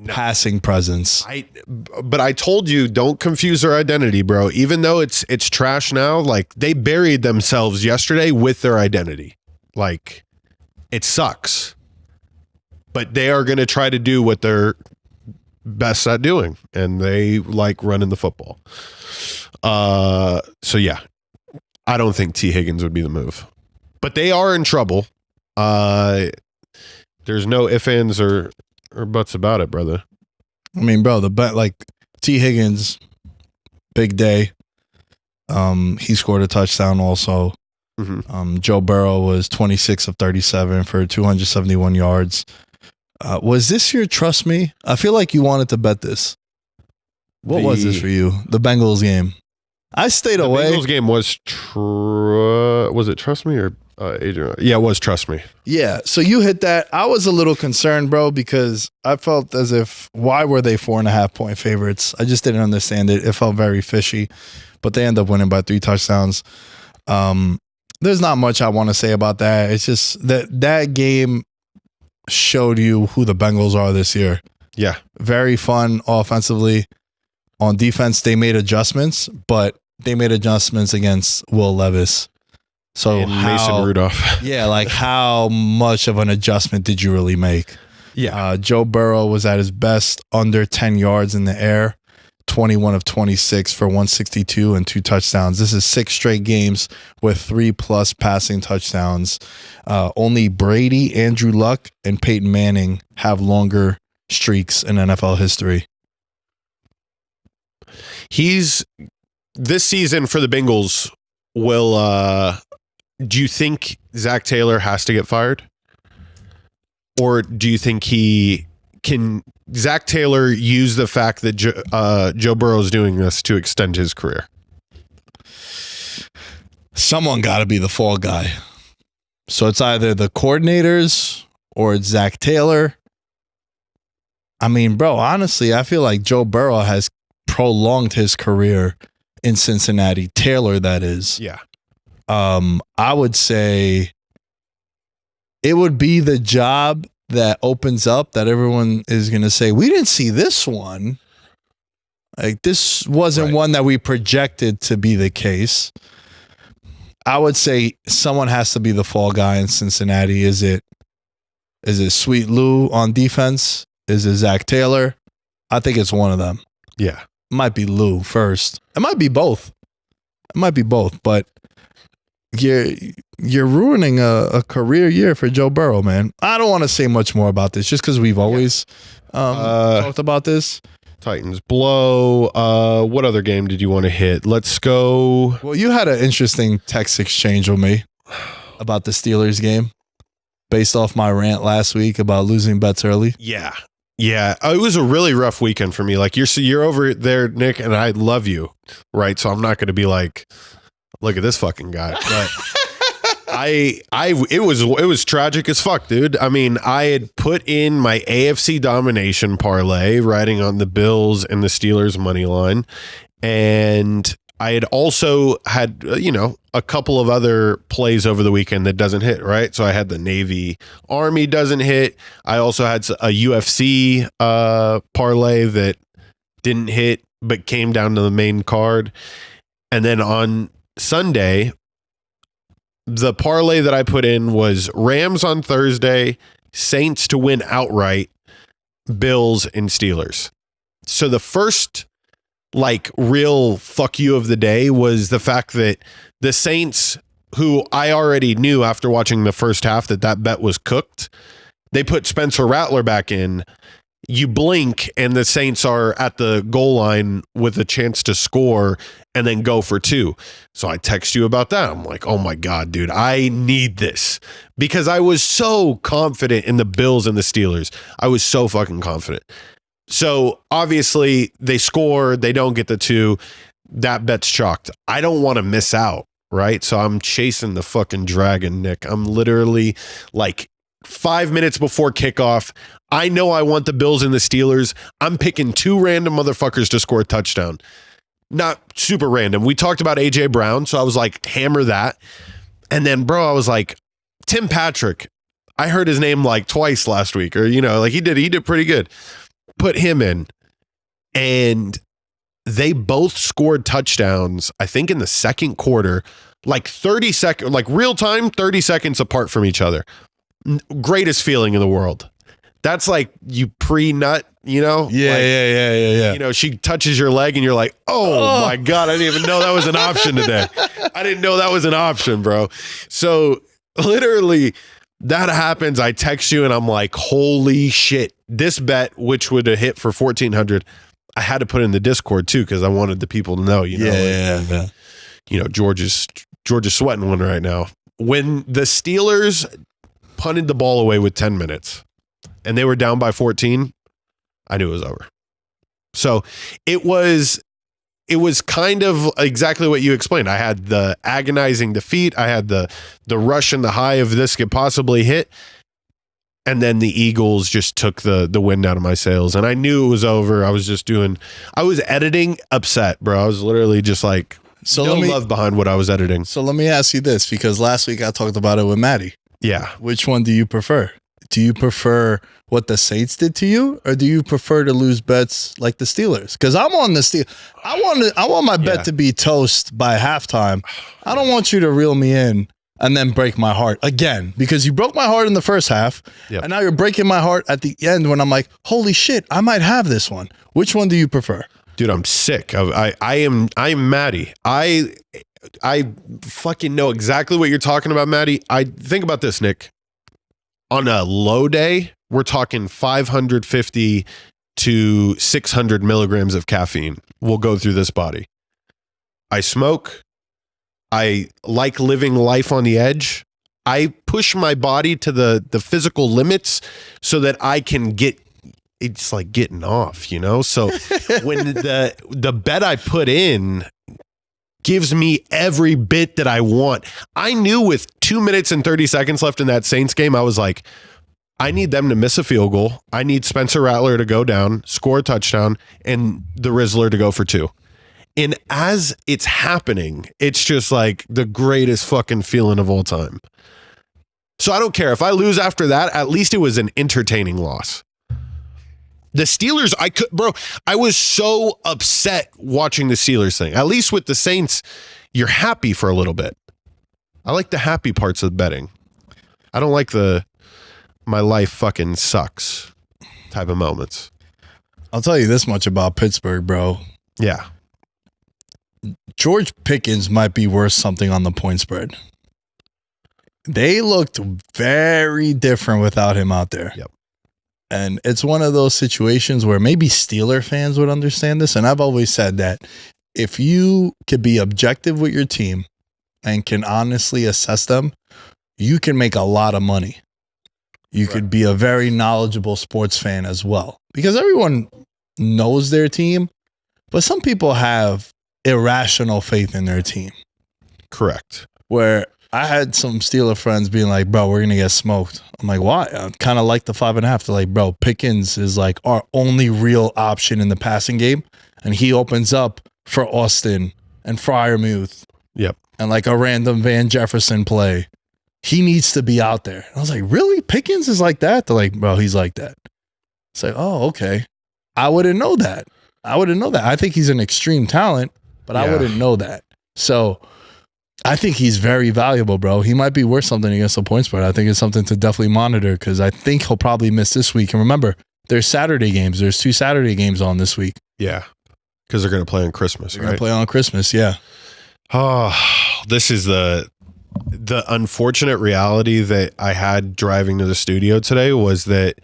Speaker 3: passing presence.
Speaker 4: But I told you, don't confuse their identity, bro. Even though it's trash now, like they buried themselves yesterday with their identity. Like it sucks. But they are going to try to do what they're best at doing, and they like running the football. So yeah, I don't think T. Higgins would be the move. But they are in trouble. There's no ifs, ands, or buts about it, brother.
Speaker 3: I mean, bro, T. Higgins, big day. He scored a touchdown also. Mm-hmm. Joe Burrow was 26 of 37 for 271 yards. Was this your trust me? I feel like you wanted to bet this. What was this for you? The Bengals game. I stayed away.
Speaker 4: The Bengals game was it trust me or Adrian? Yeah, it was trust me.
Speaker 3: Yeah, so you hit that. I was a little concerned, bro, because I felt as if, why were they 4.5 point favorites? I just didn't understand it. It felt very fishy, but they end up winning by 3 touchdowns. There's not much I want to say about that. It's just that game showed you who the Bengals are this year.
Speaker 4: Yeah.
Speaker 3: Very fun offensively. On defense, they made adjustments, but they made adjustments against Will Levis. So
Speaker 4: and Mason Rudolph.
Speaker 3: Yeah, like how much of an adjustment did you really make?
Speaker 4: Yeah.
Speaker 3: Joe Burrow was at his best under 10 yards in the air, 21 of 26 for 162 and 2 touchdowns. This is 6 straight games with 3+ passing touchdowns. Only Brady, Andrew Luck, and Peyton Manning have longer streaks in NFL history.
Speaker 4: This season for the Bengals do you think Zach Taylor has to get fired? Or do you think Zach Taylor use the fact that Joe Burrow is doing this to extend his career?
Speaker 3: Someone got to be the fall guy. So it's either the coordinators or it's Zach Taylor. I mean, bro, honestly, I feel like Joe Burrow has prolonged his career in Cincinnati. Taylor, that is.
Speaker 4: Yeah.
Speaker 3: I would say it would be the job that opens up that everyone is going to say, we didn't see this one. Like, this wasn't one that we projected to be the case. I would say someone has to be the fall guy in Cincinnati. Is it Sweet Lou on defense? Is it Zach Taylor? I think it's one of them.
Speaker 4: Yeah.
Speaker 3: might be Lou first. It might be both. But you're ruining a career year for Joe Burrow, man. I don't want to say much more about this just because we've always talked about this.
Speaker 4: Titans blow. What other game did you want to hit? Let's go.
Speaker 3: Well, you had an interesting text exchange with me about the Steelers game based off my rant last week about losing bets early.
Speaker 4: Yeah. It was a really rough weekend for me. Like you're over there, Nick, and I love you, right? So I'm not going to be like, look at this fucking guy. But it was tragic as fuck, dude. I mean, I had put in my AFC domination parlay, riding on the Bills and the Steelers money line, and I had also had, a couple of other plays over the weekend that doesn't hit, right? So I had the Navy Army doesn't hit. I also had a UFC parlay that didn't hit, but came down to the main card. And then on Sunday, the parlay that I put in was Rams on Thursday, Saints to win outright, Bills and Steelers. So the first real fuck you of the day was the fact that the Saints, who I already knew after watching the first half that bet was cooked, they put Spencer Rattler back in. You blink and the Saints are at the goal line with a chance to score and then go for two. So I text you about that. I'm like, oh my God, dude, I need this because I was so confident in the Bills and the Steelers. I was so fucking confident. So obviously they score, they don't get the two. That bet's chalked. I don't want to miss out, right? So I'm chasing the fucking dragon, Nick. I'm literally 5 minutes before kickoff. I know I want the Bills and the Steelers. I'm picking two random motherfuckers to score a touchdown. Not super random. We talked about AJ Brown, so I was like, hammer that. And then, bro, I was like, Tim Patrick. I heard his name twice last week, or he did pretty good. Put him in, and they both scored touchdowns, I think in the second quarter, 30 seconds, real time, 30 seconds apart from each other. Greatest feeling in the world. That's you pre-nut,
Speaker 3: Yeah.
Speaker 4: She touches your leg and you're like, oh my God, I didn't even know that was an option today. I didn't know that was an option, bro. So literally that happens. I text you and I'm like, holy shit. This bet, which would have hit for 1,400, I had to put in the Discord too because I wanted the people to know. George is sweating one right now. When the Steelers punted the ball away with 10 minutes and they were down by 14, I knew it was over. So it was kind of exactly what you explained. I had the agonizing defeat. I had the rush and the high of this could possibly hit. And then the Eagles just took the wind out of my sails. And I knew it was over. I was editing upset, bro. I was literally just love behind what I was editing.
Speaker 3: So let me ask you this, because last week I talked about it with Maddie.
Speaker 4: Yeah.
Speaker 3: Which one do you prefer? Do you prefer what the Saints did to you, or do you prefer to lose bets like the Steelers? Because I'm on the Steelers. I want my bet to be toast by halftime. I don't want you to reel me in and then break my heart again, because you broke my heart in the first half, and now you're breaking my heart at the end when I'm like, holy shit, I might have this one. Which one do you prefer?
Speaker 4: Dude, I'm sick. I'm Maddie. I fucking know exactly what you're talking about, Maddie. I think about this, Nick. On a low day, we're talking 550 to 600 milligrams of caffeine will go through this body. I smoke. I like living life on the edge. I push my body to the physical limits so that I can it's like getting off, So when the bet I put in gives me every bit that I want. I knew with 2 minutes and 30 seconds left in that Saints game, I was like, I need them to miss a field goal. I need Spencer Rattler to go down, score a touchdown, and the Rizzler to go for two. And as it's happening, it's just the greatest fucking feeling of all time. So I don't care. If I lose after that, at least it was an entertaining loss. The Steelers, I was so upset watching the Steelers thing. At least with the Saints, you're happy for a little bit. I like the happy parts of betting. I don't like my life fucking sucks type of moments.
Speaker 3: I'll tell you this much about Pittsburgh, bro.
Speaker 4: Yeah.
Speaker 3: George Pickens might be worth something on the point spread. They looked very different without him out there.
Speaker 4: Yep.
Speaker 3: And it's one of those situations where maybe Steeler fans would understand this. And I've always said that if you could be objective with your team and can honestly assess them, you can make a lot of money. You could be a very knowledgeable sports fan as well, because everyone knows their team, but some people have irrational faith in their team.
Speaker 4: Correct.
Speaker 3: Where I had some Steeler friends being like, bro, we're going to get smoked. I'm like, why? I kind of like the 5.5. They're like, bro, Pickens is like our only real option in the passing game. And he opens up for Austin and Freiermuth.
Speaker 4: Yep.
Speaker 3: And like a random Van Jefferson play. He needs to be out there. I was like, really? Pickens is like that? They're like, bro, he's like that. It's like, oh, okay. I wouldn't know that. I think he's an extreme talent, but I wouldn't know that. So I think he's very valuable, bro. He might be worth something against the point spread. I think it's something to definitely monitor, because I think he'll probably miss this week. And remember, there's Saturday games. There's 2 Saturday games on this week.
Speaker 4: Yeah. Because they're going to play on Christmas,
Speaker 3: They're going to play on Christmas, yeah.
Speaker 4: Oh, this is the unfortunate reality that I had driving to the studio today, was that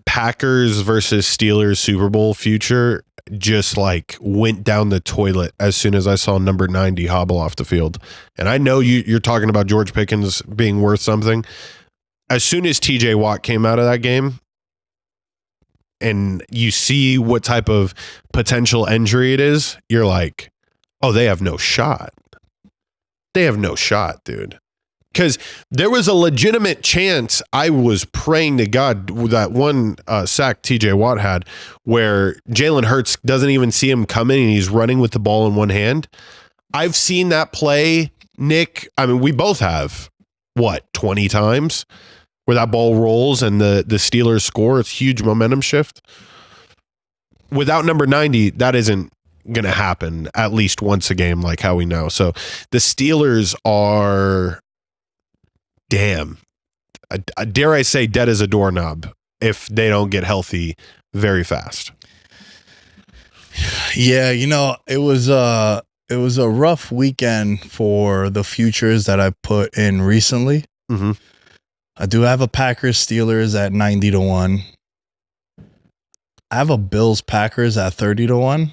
Speaker 4: Packers versus Steelers Super Bowl future just like went down the toilet as soon as I saw number 90 hobble off the field. And I know you're talking about George Pickens being worth something. As soon as TJ Watt came out of that game and you see what type of potential injury it is, you're like, oh, they have no shot. They have no shot, dude. Because there was a legitimate chance. I was praying to God that one sack TJ Watt had where Jalen Hurts doesn't even see him coming and he's running with the ball in one hand. I've seen that play, Nick. I mean, we both have, 20 times where that ball rolls and the Steelers score. It's huge momentum shift. Without number 90, that isn't going to happen at least once a game, like how we know. So the Steelers are... damn, dare I say, dead as a doorknob if they don't get healthy very fast.
Speaker 3: Yeah, it was a rough weekend for the futures that I put in recently.
Speaker 4: Mm-hmm.
Speaker 3: I do have a Packers Steelers at 90-1. I have a Bills Packers at 30-1.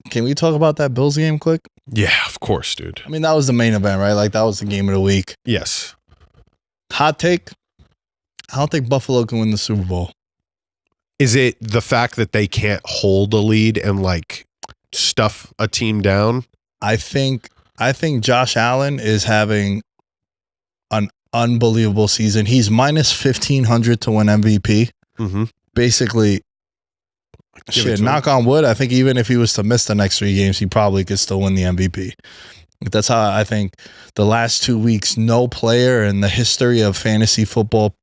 Speaker 3: Can we talk about that Bills game quick?
Speaker 4: Yeah, of course, dude.
Speaker 3: I mean, that was the main event, right? Like, that was the game of the week.
Speaker 4: Yes.
Speaker 3: Hot take. I don't think Buffalo can win the Super Bowl.
Speaker 4: Is it the fact that they can't hold a lead and like stuff a team down?
Speaker 3: I think Josh Allen is having an unbelievable season. He's minus 1,500 to win MVP.
Speaker 4: Mm-hmm.
Speaker 3: Basically, shit, knock on wood, I think even if he was to miss the next 3 games, he probably could still win the MVP. That's how I think the last 2 weeks, no player in the history of fantasy football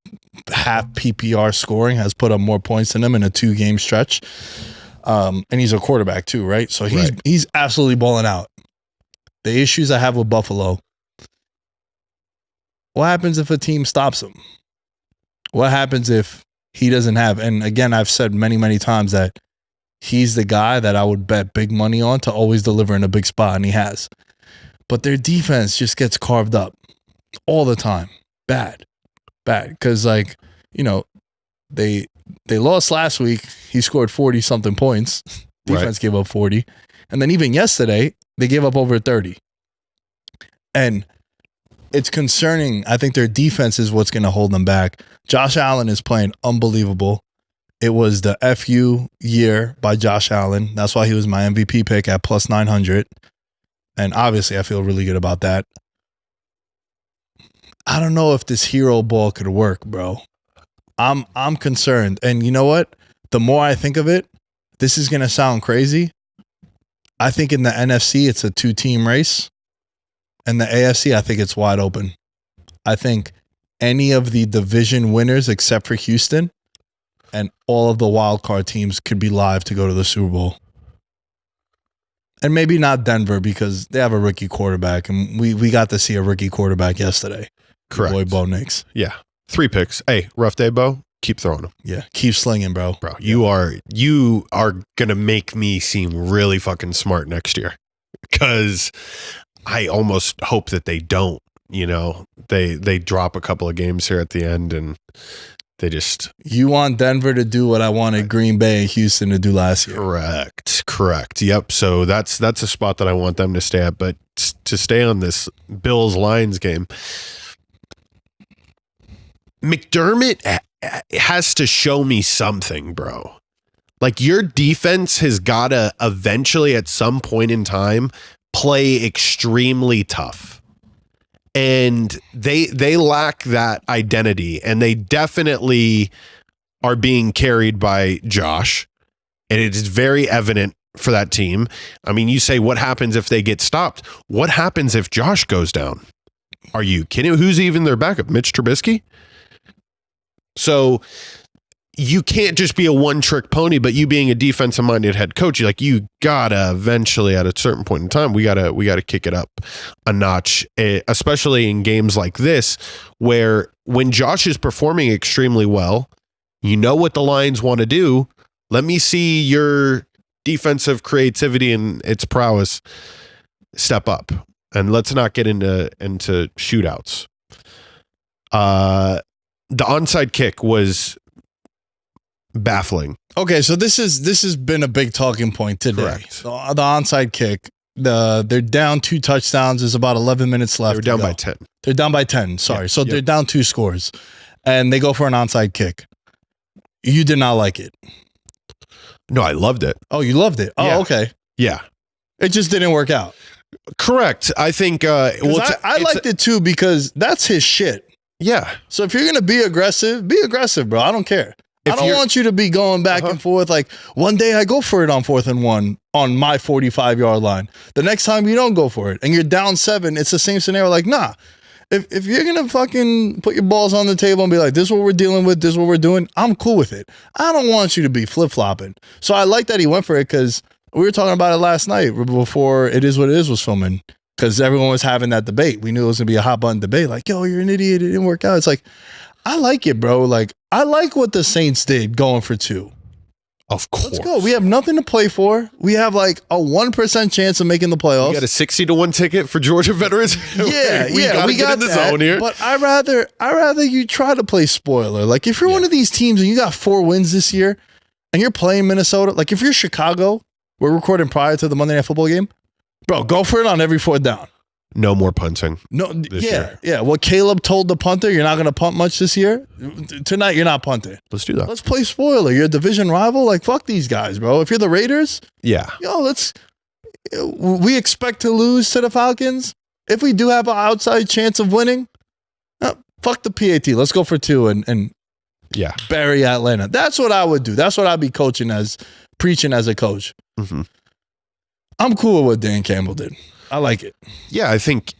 Speaker 3: half PPR scoring has put up more points than him in a 2-game stretch. And he's a quarterback too, right? So he's absolutely balling out. The issues I have with Buffalo, what happens if a team stops him? What happens if he doesn't have, and again, I've said many, many times that he's the guy that I would bet big money on to always deliver in a big spot, and he has. But their defense just gets carved up all the time. Bad. Because, they lost last week. He scored 40-something points. Defense gave up 40. And then even yesterday, they gave up over 30. And it's concerning. I think their defense is what's going to hold them back. Josh Allen is playing unbelievable. It was the FU year by Josh Allen. That's why he was my MVP pick at plus 900. And obviously, I feel really good about that. I don't know if this hero ball could work, bro. I'm concerned. And you know what? The more I think of it, this is going to sound crazy. I think in the NFC, it's a 2-team race. And the AFC, I think it's wide open. I think any of the division winners except for Houston and all of the wild card teams could be live to go to the Super Bowl. And maybe not Denver because they have a rookie quarterback, and we got to see a rookie quarterback yesterday.
Speaker 4: Correct.
Speaker 3: Boy, Bo Nix.
Speaker 4: Yeah. 3 picks. Hey, rough day, Bo? keep throwing them.
Speaker 3: Yeah, keep slinging, bro.
Speaker 4: Bro, you are gonna make me seem really fucking smart next year, because I almost hope that they don't. You know, they drop a couple of games here at the end, and they just.
Speaker 3: You want Denver to do what I wanted Green Bay and Houston to do last year.
Speaker 4: Correct. Yep. So that's a spot that I want them to stay at. But to stay on this Bills-Lions game, McDermott has to show me something, bro. Like, your defense has got to eventually, at some point in time, play extremely tough. And they lack that identity, and they definitely are being carried by Josh, and it is very evident for that team. I mean, you say, what happens if they get stopped? What happens if Josh goes down? Are you kidding? Who's even their backup? Mitch Trubisky? So you can't just be a one-trick pony, but you being a defensive-minded head coach, you gotta eventually, at a certain point in time, we gotta kick it up a notch, especially in games like this, where when Josh is performing extremely well, you know what the Lions want to do. Let me see your defensive creativity and its prowess step up, and let's not get into shootouts. The onside kick was baffling.
Speaker 3: Okay, so this has been a big talking point today.
Speaker 4: Correct.
Speaker 3: The onside kick. They're down 2 touchdowns. There's about 11 minutes left.
Speaker 4: They're down by 10.
Speaker 3: They're down by 10. Sorry. So they're down 2 scores, and they go for an onside kick. You did not like it.
Speaker 4: No, I loved it.
Speaker 3: Oh, you loved it. Oh,
Speaker 4: Yeah.
Speaker 3: okay.
Speaker 4: Yeah.
Speaker 3: It just didn't work out.
Speaker 4: Correct. I think
Speaker 3: I liked it too, because that's his shit.
Speaker 4: Yeah.
Speaker 3: So if you're going to be aggressive, bro. I don't care. I don't want you to be going back and forth. Like, one day I go for it on 4th and 1 on my 45-yard line. The next time you don't go for it and you're down 7, it's the same scenario. Like, nah, if you're going to fucking put your balls on the table and be like, this is what we're dealing with, this is what we're doing, I'm cool with it. I don't want you to be flip-flopping. So I like that he went for it, because we were talking about it last night before It Is What It Is was filming, because everyone was having that debate. We knew it was going to be a hot button debate. Like, yo, you're an idiot. It didn't work out. It's like, I like it, bro. Like, I like what the Saints did going for 2.
Speaker 4: Of course.
Speaker 3: Let's go. We have nothing to play for. We have like a 1% chance of making the playoffs.
Speaker 4: We got a 60-1 ticket for Georgia veterans.
Speaker 3: Yeah,
Speaker 4: we gotta get in the zone here.
Speaker 3: But I rather you try to play spoiler. Like, if you're one of these teams and you got 4 wins this year and you're playing Minnesota, like if you're Chicago, we're recording prior to the Monday Night Football game, bro, go for it on every 4th down.
Speaker 4: No more punting.
Speaker 3: No,
Speaker 4: year.
Speaker 3: Yeah. What Caleb told the punter, you're not going to punt much this year. Tonight, you're not punting.
Speaker 4: Let's do that.
Speaker 3: Let's play spoiler. You're a division rival. Like, fuck these guys, bro. If you're the Raiders,
Speaker 4: yeah.
Speaker 3: We expect to lose to the Falcons. If we do have an outside chance of winning, fuck the PAT. Let's go for 2 and bury Atlanta. That's what I would do. That's what I'd be preaching as a coach.
Speaker 4: Mm-hmm.
Speaker 3: I'm cool with what Dan Campbell did. I like it.
Speaker 4: Yeah, I think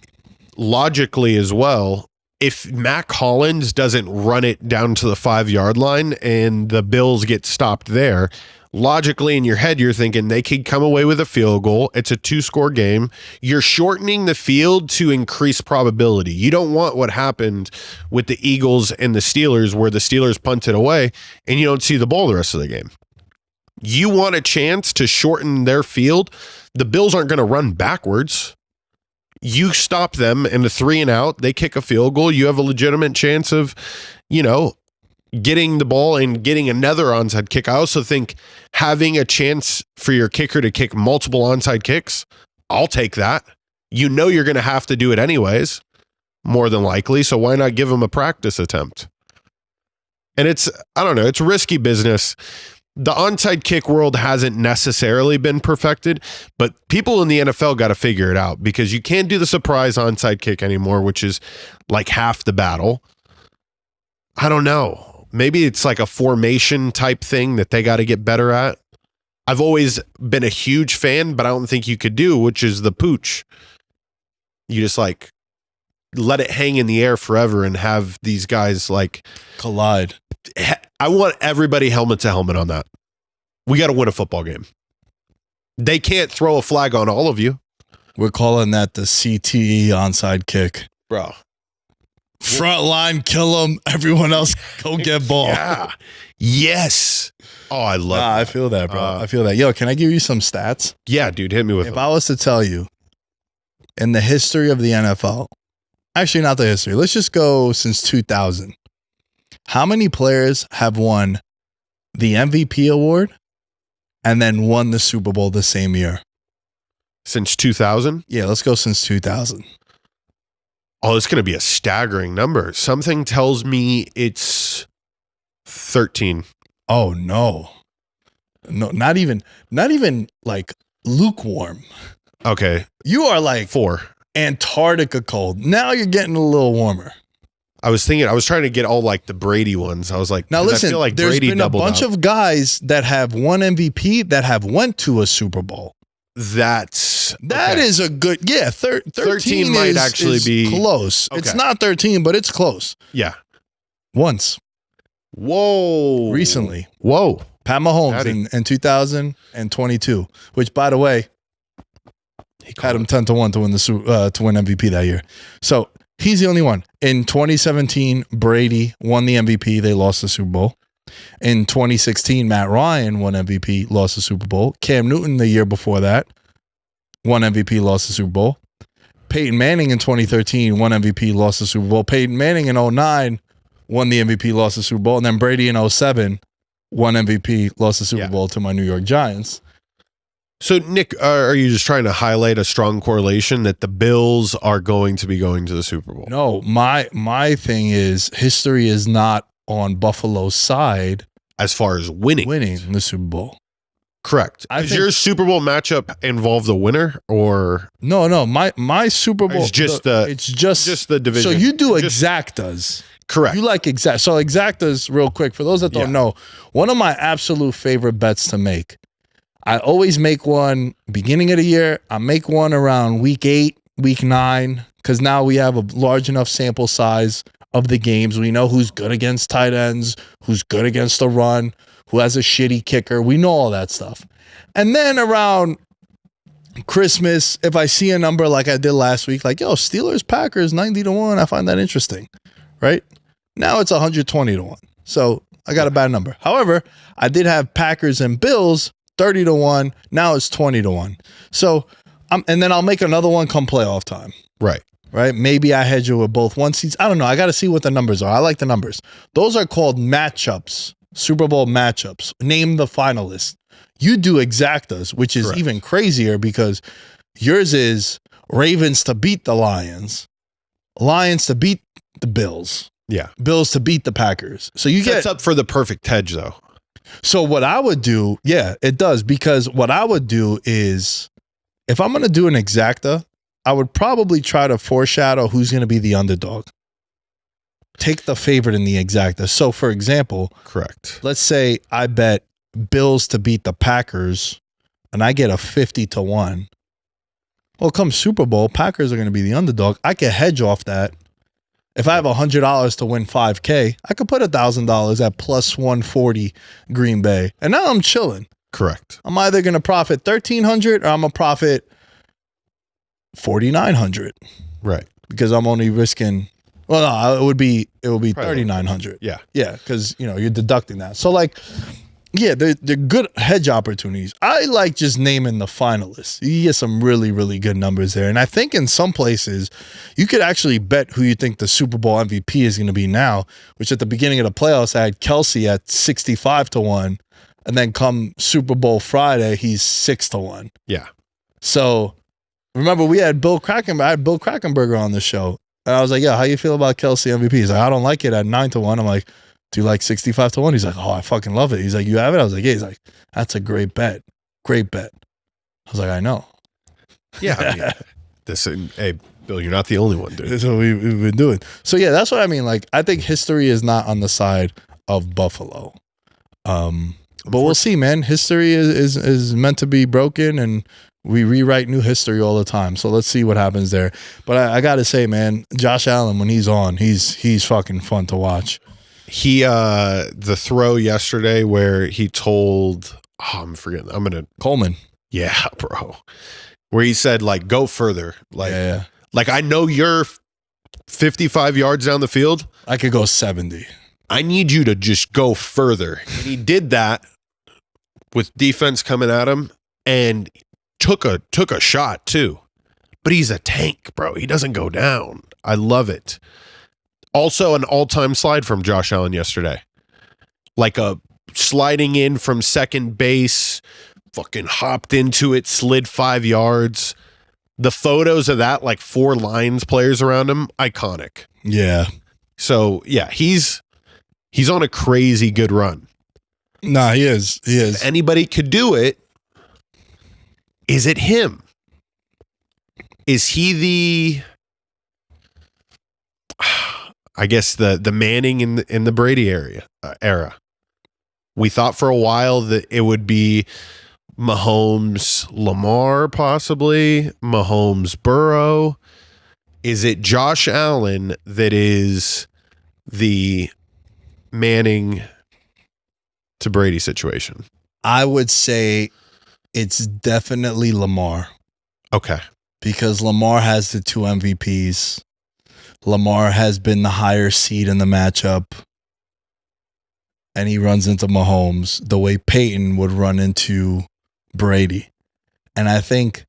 Speaker 4: logically as well, if Mac Hollins doesn't run it down to the 5-yard line and the Bills get stopped there, logically in your head, you're thinking they could come away with a field goal. It's a 2-score game. You're shortening the field to increase probability. You don't want what happened with the Eagles and the Steelers, where the Steelers punted away and you don't see the ball the rest of the game. You want a chance to shorten their field. The Bills aren't going to run backwards. You stop them in the 3 and out. They kick a field goal. You have a legitimate chance of, getting the ball and getting another onside kick. I also think having a chance for your kicker to kick multiple onside kicks, I'll take that. You're going to have to do it anyways, more than likely. So why not give them a practice attempt? And it's risky business. The onside kick world hasn't necessarily been perfected, but people in the NFL got to figure it out, because you can't do the surprise onside kick anymore, which is like half the battle. I don't know. Maybe it's like a formation type thing that they got to get better at. I've always been a huge fan, but I don't think you could do, which is the pooch. You just like let it hang in the air forever and have these guys like
Speaker 3: collide.
Speaker 4: I want everybody helmet to helmet on that. We got to win a football game. They can't throw a flag on all of you.
Speaker 3: We're calling that the CTE onside kick.
Speaker 4: Bro.
Speaker 3: Front line, kill him. Everyone else go get ball.
Speaker 4: Yeah. Yes. Oh, I love
Speaker 3: Nah, I
Speaker 4: that.
Speaker 3: feel that, bro. I feel that. Yo, can I give you some stats?
Speaker 4: Yeah, dude, hit me with
Speaker 3: If
Speaker 4: them.
Speaker 3: I was to tell you, in the history of the NFL, actually not the history, let's just go since 2000. How many players have won the MVP award and then won the Super Bowl the same year?
Speaker 4: Since 2000?
Speaker 3: Yeah, let's go since 2000.
Speaker 4: Oh, it's going to be a staggering number. Something tells me it's 13.
Speaker 3: Oh no. No, not even like lukewarm.
Speaker 4: Okay,
Speaker 3: You are like
Speaker 4: 4.
Speaker 3: Antarctica cold. Now you're getting a little warmer.
Speaker 4: I was trying to get all like the Brady ones. I was like,
Speaker 3: Now
Speaker 4: 'cause
Speaker 3: listen,
Speaker 4: I feel like
Speaker 3: there's
Speaker 4: Brady
Speaker 3: been a
Speaker 4: doubled
Speaker 3: bunch
Speaker 4: up.
Speaker 3: of guys that have won MVP that have went to a Super Bowl.
Speaker 4: That
Speaker 3: Is a good, 13
Speaker 4: might
Speaker 3: is,
Speaker 4: actually
Speaker 3: is
Speaker 4: be-
Speaker 3: close. It's
Speaker 4: Okay.
Speaker 3: not 13, but it's close.
Speaker 4: Yeah.
Speaker 3: Once
Speaker 4: Whoa.
Speaker 3: recently,
Speaker 4: Whoa.
Speaker 3: Pat Mahomes
Speaker 4: Patty.
Speaker 3: in 2022, which by the way,
Speaker 4: He
Speaker 3: had him 10-1 to win to win MVP that year. So he's the only one. In 2017, Brady won the MVP. They lost the Super Bowl. In 2016, Matt Ryan won MVP, lost the Super Bowl. Cam Newton the year before that won MVP, lost the Super Bowl. Peyton Manning in 2013 won MVP, lost the Super Bowl. Peyton Manning in 2009 won the MVP, lost the Super Bowl. And then Brady in 2007 won MVP, lost the Super
Speaker 4: Yeah.
Speaker 3: Bowl to my New York Giants.
Speaker 4: So, Nick, are you just trying to highlight a strong correlation that the Bills are going to be going to the Super Bowl?
Speaker 3: No, my thing is history is not on Buffalo's side
Speaker 4: As far as winning.
Speaker 3: winning the Super Bowl.
Speaker 4: Correct.
Speaker 3: I
Speaker 4: Does
Speaker 3: think-
Speaker 4: your Super Bowl matchup involve the winner or
Speaker 3: No, my Super Bowl.
Speaker 4: It's just
Speaker 3: it's just
Speaker 4: the division?
Speaker 3: So you do
Speaker 4: Just-
Speaker 3: exactas.
Speaker 4: Correct.
Speaker 3: You like exact. So exactas, real quick for those that don't
Speaker 4: Yeah.
Speaker 3: know, one of my absolute favorite bets to make. I always make one beginning of the year. I make one around week 8, week 9, because now we have a large enough sample size of the games. We know who's good against tight ends, who's good against the run, who has a shitty kicker. We know all that stuff. And then around Christmas, if I see a number like I did last week, like, yo, Steelers, Packers, 90-1, I find that interesting, right? Now it's 120-1. So I got a bad number. However, I did have Packers and Bills, 30-1. Now it's 20-1. So, and then I'll make another one come playoff time.
Speaker 4: Right.
Speaker 3: Right? Maybe I hedge it with both one seeds. I don't know. I got to see what the numbers are. I like the numbers. Those are called matchups, Super Bowl matchups. Name the finalists. You do exactas, which is
Speaker 4: Correct.
Speaker 3: even crazier because yours is Ravens to beat the Lions, Lions to beat the Bills,
Speaker 4: Yeah.
Speaker 3: Bills to beat the Packers. So you
Speaker 4: Sets
Speaker 3: get.
Speaker 4: up for the perfect hedge, though.
Speaker 3: So what I would do, yeah, it does, because what I would do is if I'm going to do an exacta, I would probably try to foreshadow who's going to be the underdog. Take the favorite in the exacta. So for example,
Speaker 4: Correct.
Speaker 3: let's say I bet Bills to beat the Packers and I get a 50-1. Well, come Super Bowl, Packers are going to be the underdog. I could hedge off that. If I have $100 to win $5K, I could put $1,000 at plus 140 Green Bay. And now I'm chilling.
Speaker 4: Correct.
Speaker 3: I'm either going to profit $1,300 or I'm going to profit $4,900
Speaker 4: Right.
Speaker 3: because I'm only risking. Well, no, it would be
Speaker 4: Probably
Speaker 3: $3,900.
Speaker 4: Yeah.
Speaker 3: Yeah, because you're deducting that. So like, yeah, they're good hedge opportunities. I like just naming the finalists. You get some really, really good numbers there. And I think in some places, you could actually bet who you think the Super Bowl MVP is going to be now, which at the beginning of the playoffs, I had Kelsey at 65-1. And then come Super Bowl Friday, he's 6-1.
Speaker 4: Yeah.
Speaker 3: So remember, we had Bill Krakenberger on the show. And I was like, yeah, how you feel about Kelsey MVP? He's like, I don't like it at 9-1. I'm like, do you like 65-1? He's like, oh, I fucking love it. He's like, you have it? I was like, yeah. He's like, that's a great bet. Great bet. I was like, I know.
Speaker 4: Yeah. I mean, hey, Bill, you're not the only one, dude.
Speaker 3: That's what we've been doing. So yeah, that's what I mean. Like, I think history is not on the side of Buffalo. But we'll see, man. History is meant to be broken, and we rewrite new history all the time. So let's see what happens there. But I got to say, man, Josh Allen, when he's on, he's fucking fun to watch.
Speaker 4: He the throw yesterday where he told I'm forgetting.
Speaker 3: Coleman.
Speaker 4: Yeah, bro. Where he said like go further. Like
Speaker 3: Yeah.
Speaker 4: like I know you're 55 yards down the field.
Speaker 3: I could go 70.
Speaker 4: I need you to just go further. And he did that with defense coming at him and took a shot too. But he's a tank, bro. He doesn't go down. I love it. Also, an all-time slide from Josh Allen yesterday. Like a sliding in from second base, fucking hopped into it, slid 5 yards. The photos of that, like 4 Lions players around him, iconic.
Speaker 3: Yeah.
Speaker 4: So, yeah, he's on a crazy good run.
Speaker 3: Nah, he is. He is.
Speaker 4: If anybody could do it, is it him? Is he the, I guess the Manning in the Brady era? We thought for a while that it would be Mahomes, Lamar, possibly Mahomes, Burrow. Is it Josh Allen that is the Manning to Brady situation?
Speaker 3: I would say it's definitely Lamar.
Speaker 4: Okay.
Speaker 3: Because Lamar has the 2 MVPs. Lamar has been the higher seed in the matchup. And he runs into Mahomes the way Peyton would run into Brady. And I think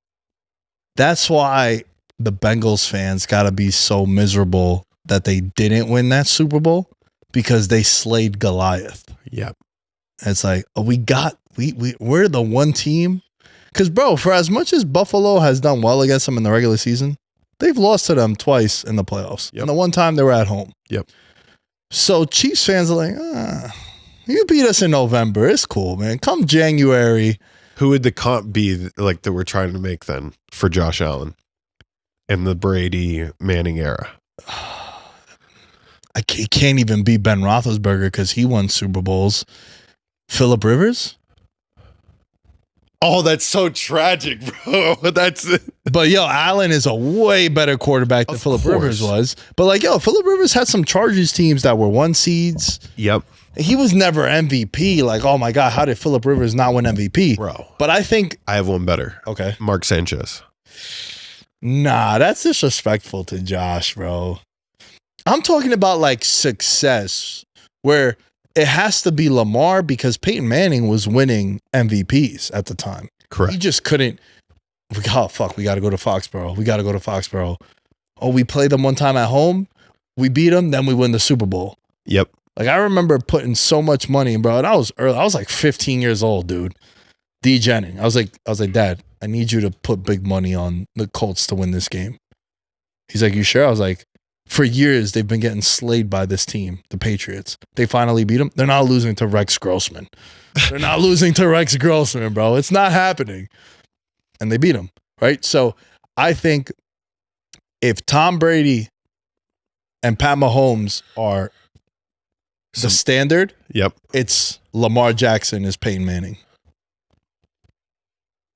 Speaker 3: that's why the Bengals fans got to be so miserable that they didn't win that Super Bowl, because they slayed Goliath.
Speaker 4: Yep.
Speaker 3: And it's like, we're the one team. Because, bro, for as much as Buffalo has done well against them in the regular season, they've lost to them twice in the playoffs.
Speaker 4: Yep.
Speaker 3: And the one time they were at home.
Speaker 4: Yep.
Speaker 3: So Chiefs fans are like, you beat us in November. It's cool, man. Come January.
Speaker 4: Who would the comp be like that we're trying to make then for Josh Allen in the Brady Manning era?
Speaker 3: He can't even beat Ben Roethlisberger because he won Super Bowls. Phillip Rivers?
Speaker 4: Oh, that's so tragic, bro.
Speaker 3: But yo, Allen is a way better quarterback than Phillip Rivers was. But like, yo, Phillip Rivers had some Chargers teams that were 1 seeds.
Speaker 4: Yep.
Speaker 3: He was never MVP. Like, oh my God, how did Phillip Rivers not win MVP?
Speaker 4: Bro.
Speaker 3: But I think
Speaker 4: I have one better.
Speaker 3: Okay.
Speaker 4: Mark Sanchez.
Speaker 3: Nah, that's disrespectful to Josh, bro. I'm talking about like success, where it has to be Lamar, because Peyton Manning was winning MVPs at the time.
Speaker 4: Correct.
Speaker 3: He just couldn't. We got to go to Foxborough. Oh, we played them one time at home. We beat them. Then we win the Super Bowl.
Speaker 4: Yep.
Speaker 3: Like, I remember putting so much money, bro. And I was early. I was like 15 years old, dude. D Jennings. I was like, Dad, I need you to put big money on the Colts to win this game. He's like, you sure? I was like, for years, they've been getting slayed by this team, the Patriots. They finally beat them. They're not losing to Rex Grossman. Bro. It's not happening. And they beat him, right? So I think if Tom Brady and Pat Mahomes are the standard,
Speaker 4: yep,
Speaker 3: it's Lamar Jackson is Peyton Manning.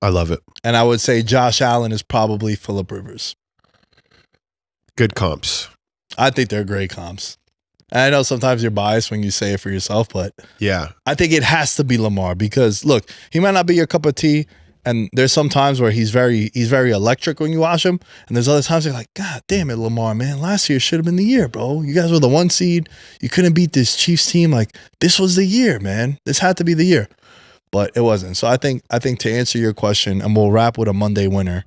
Speaker 4: I love it.
Speaker 3: And I would say Josh Allen is probably Phillip Rivers.
Speaker 4: Good comps.
Speaker 3: I think they're great comps. And I know sometimes you're biased when you say it for yourself, but
Speaker 4: yeah, I
Speaker 3: think it has to be Lamar, because look, he might not be your cup of tea, and there's some times where he's very electric when you watch him, and there's other times you're like, God damn it, Lamar, man, last year should have been the year, bro. You guys were the 1 seed. You couldn't beat this Chiefs team. Like, this was the year, man. This had to be the year, but it wasn't. So I think to answer your question, and we'll wrap with a Monday winner,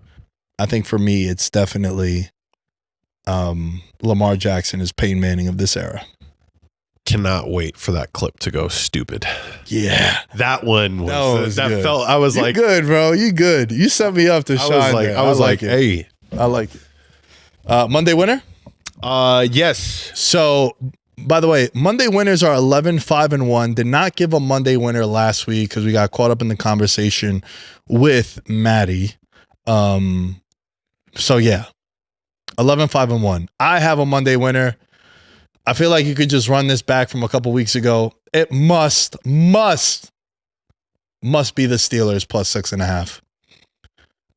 Speaker 3: I think for me it's definitely Lamar Jackson is Peyton Manning of this era.
Speaker 4: Cannot wait for that clip to go stupid.
Speaker 3: Yeah,
Speaker 4: that one was that
Speaker 3: good.
Speaker 4: felt. I was
Speaker 3: You're
Speaker 4: like,
Speaker 3: good, bro. You good. You set me up to shine.
Speaker 4: I was like, hey,
Speaker 3: I like it. Monday winner.
Speaker 4: Yes.
Speaker 3: So, by the way, Monday winners are 11-5-1. Did not give a Monday winner last week because we got caught up in the conversation with Maddie. So yeah, 11-5-1. I have a Monday winner. I feel like you could just run this back from a couple weeks ago. It must be the Steelers plus 6.5.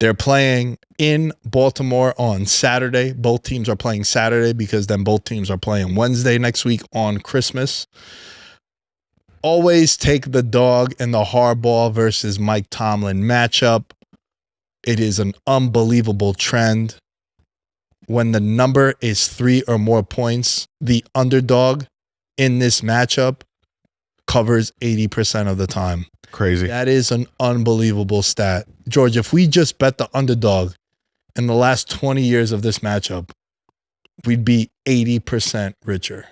Speaker 3: They're playing in Baltimore on Saturday. Both teams are playing Saturday because then both teams are playing Wednesday next week on Christmas. Always take the dog in the Harbaugh versus Mike Tomlin matchup. It is an unbelievable trend. when the number is 3 or more points, the underdog in this matchup covers 80% of the time.
Speaker 4: Crazy.
Speaker 3: That is an unbelievable stat. George, if we just bet the underdog in the last 20 years of this matchup, we'd be 80% richer.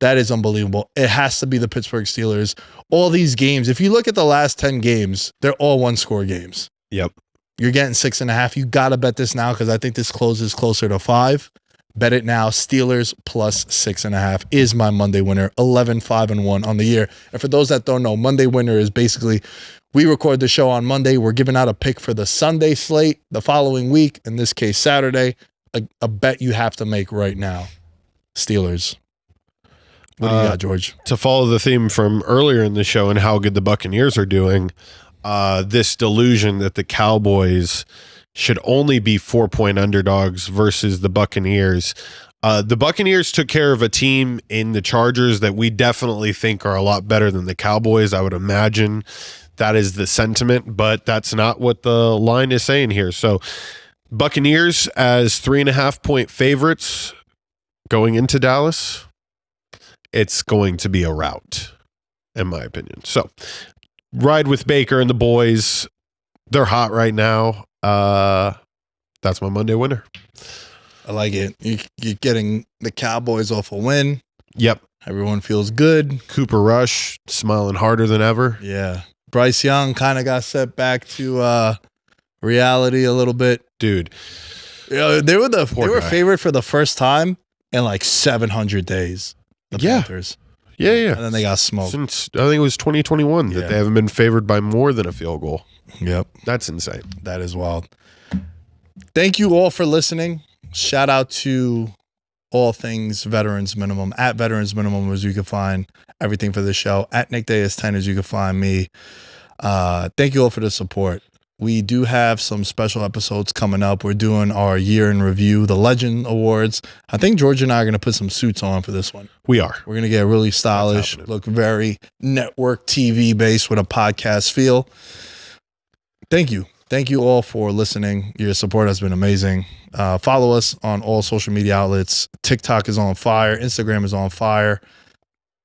Speaker 3: That is unbelievable. It has to be the Pittsburgh Steelers. All these games, if you look at the last 10 games, they're all one-score games.
Speaker 4: Yep.
Speaker 3: You're getting 6.5. You got to bet this now because I think this closes closer to 5. Bet it now. Steelers plus 6.5 is my Monday winner. 11-5-1 on the year. And for those that don't know, Monday winner is basically we record the show on Monday. We're giving out a pick for the Sunday slate the following week. In this case, Saturday. A bet you have to make right now. Steelers. What do you got, George?
Speaker 4: To follow the theme from earlier in the show and how good the Buccaneers are doing, this delusion that the Cowboys should only be 4-point underdogs versus the Buccaneers. The Buccaneers took care of a team in the Chargers that we definitely think are a lot better than the Cowboys. I would imagine that is the sentiment, but that's not what the line is saying here. So Buccaneers as 3.5-point favorites going into Dallas. It's going to be a rout, in my opinion. So ride with Baker and the boys. They're hot right now. That's my Monday winner.
Speaker 3: I like it. You're getting the Cowboys off a win.
Speaker 4: Yep.
Speaker 3: Everyone feels good.
Speaker 4: Cooper Rush smiling harder than ever.
Speaker 3: Yeah. Bryce Young kind of got set back to reality a little bit.
Speaker 4: Dude.
Speaker 3: Yeah, they were
Speaker 4: guy.
Speaker 3: favored for the first time in like 700 days. The Panthers.
Speaker 4: Yeah.
Speaker 3: And then they got smoked.
Speaker 4: Since I think it was 2021 that they haven't been favored by more than a field goal.
Speaker 3: Yep.
Speaker 4: That's insane.
Speaker 3: That is wild. Thank you all for listening. Shout out to all things Veterans Minimum. At Veterans Minimum as you can find everything for the show. At Nick Dais 10 as you can find me. Thank you all for the support. We do have some special episodes coming up. We're doing our year in review, the Legend Awards. I think George and I are going to put some suits on for this one.
Speaker 4: We are.
Speaker 3: We're going to get really stylish, look very network TV based with a podcast feel. Thank you. Thank you all for listening. Your support has been amazing. Follow us on all social media outlets. TikTok is on fire. Instagram is on fire.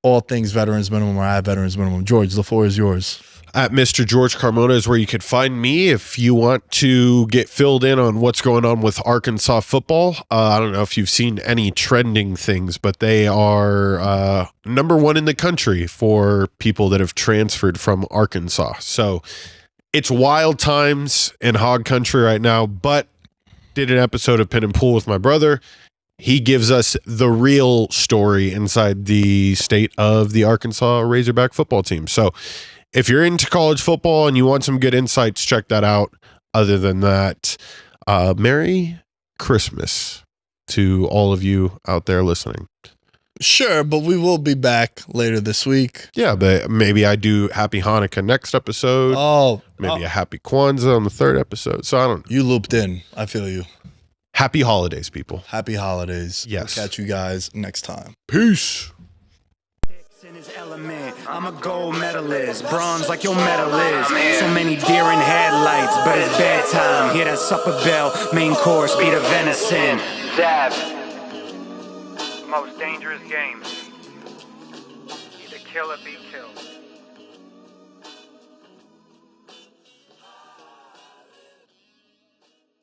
Speaker 3: All things Veterans Minimum or at Veterans Minimum. George, the floor is yours.
Speaker 4: At Mr. George Carmona is where you could find me if you want to get filled in on what's going on with Arkansas football. I don't know if you've seen any trending things, but they are number 1 in the country for people that have transferred from Arkansas. So it's wild times in hog country right now, but did an episode of Pin and Pool with my brother. He gives us the real story inside the state of the Arkansas Razorback football team. So if you're into college football and you want some good insights, check that out. Other than that, Merry Christmas to all of you out there listening.
Speaker 3: Sure, but we will be back later this week.
Speaker 4: Yeah, but maybe I do Happy Hanukkah next episode. Maybe a Happy Kwanzaa on the 3rd episode. So I don't know.
Speaker 3: You looped in. I feel you.
Speaker 4: Happy holidays, people.
Speaker 3: Happy holidays.
Speaker 4: Yes.
Speaker 3: We'll catch you guys next time.
Speaker 4: Peace.
Speaker 2: In his element, I'm a gold medalist, bronze like your medal is. So many deer in headlights, but it's bedtime. Hear that supper bell, main course be the venison.
Speaker 5: Dab. Most dangerous game. Either kill or be killed.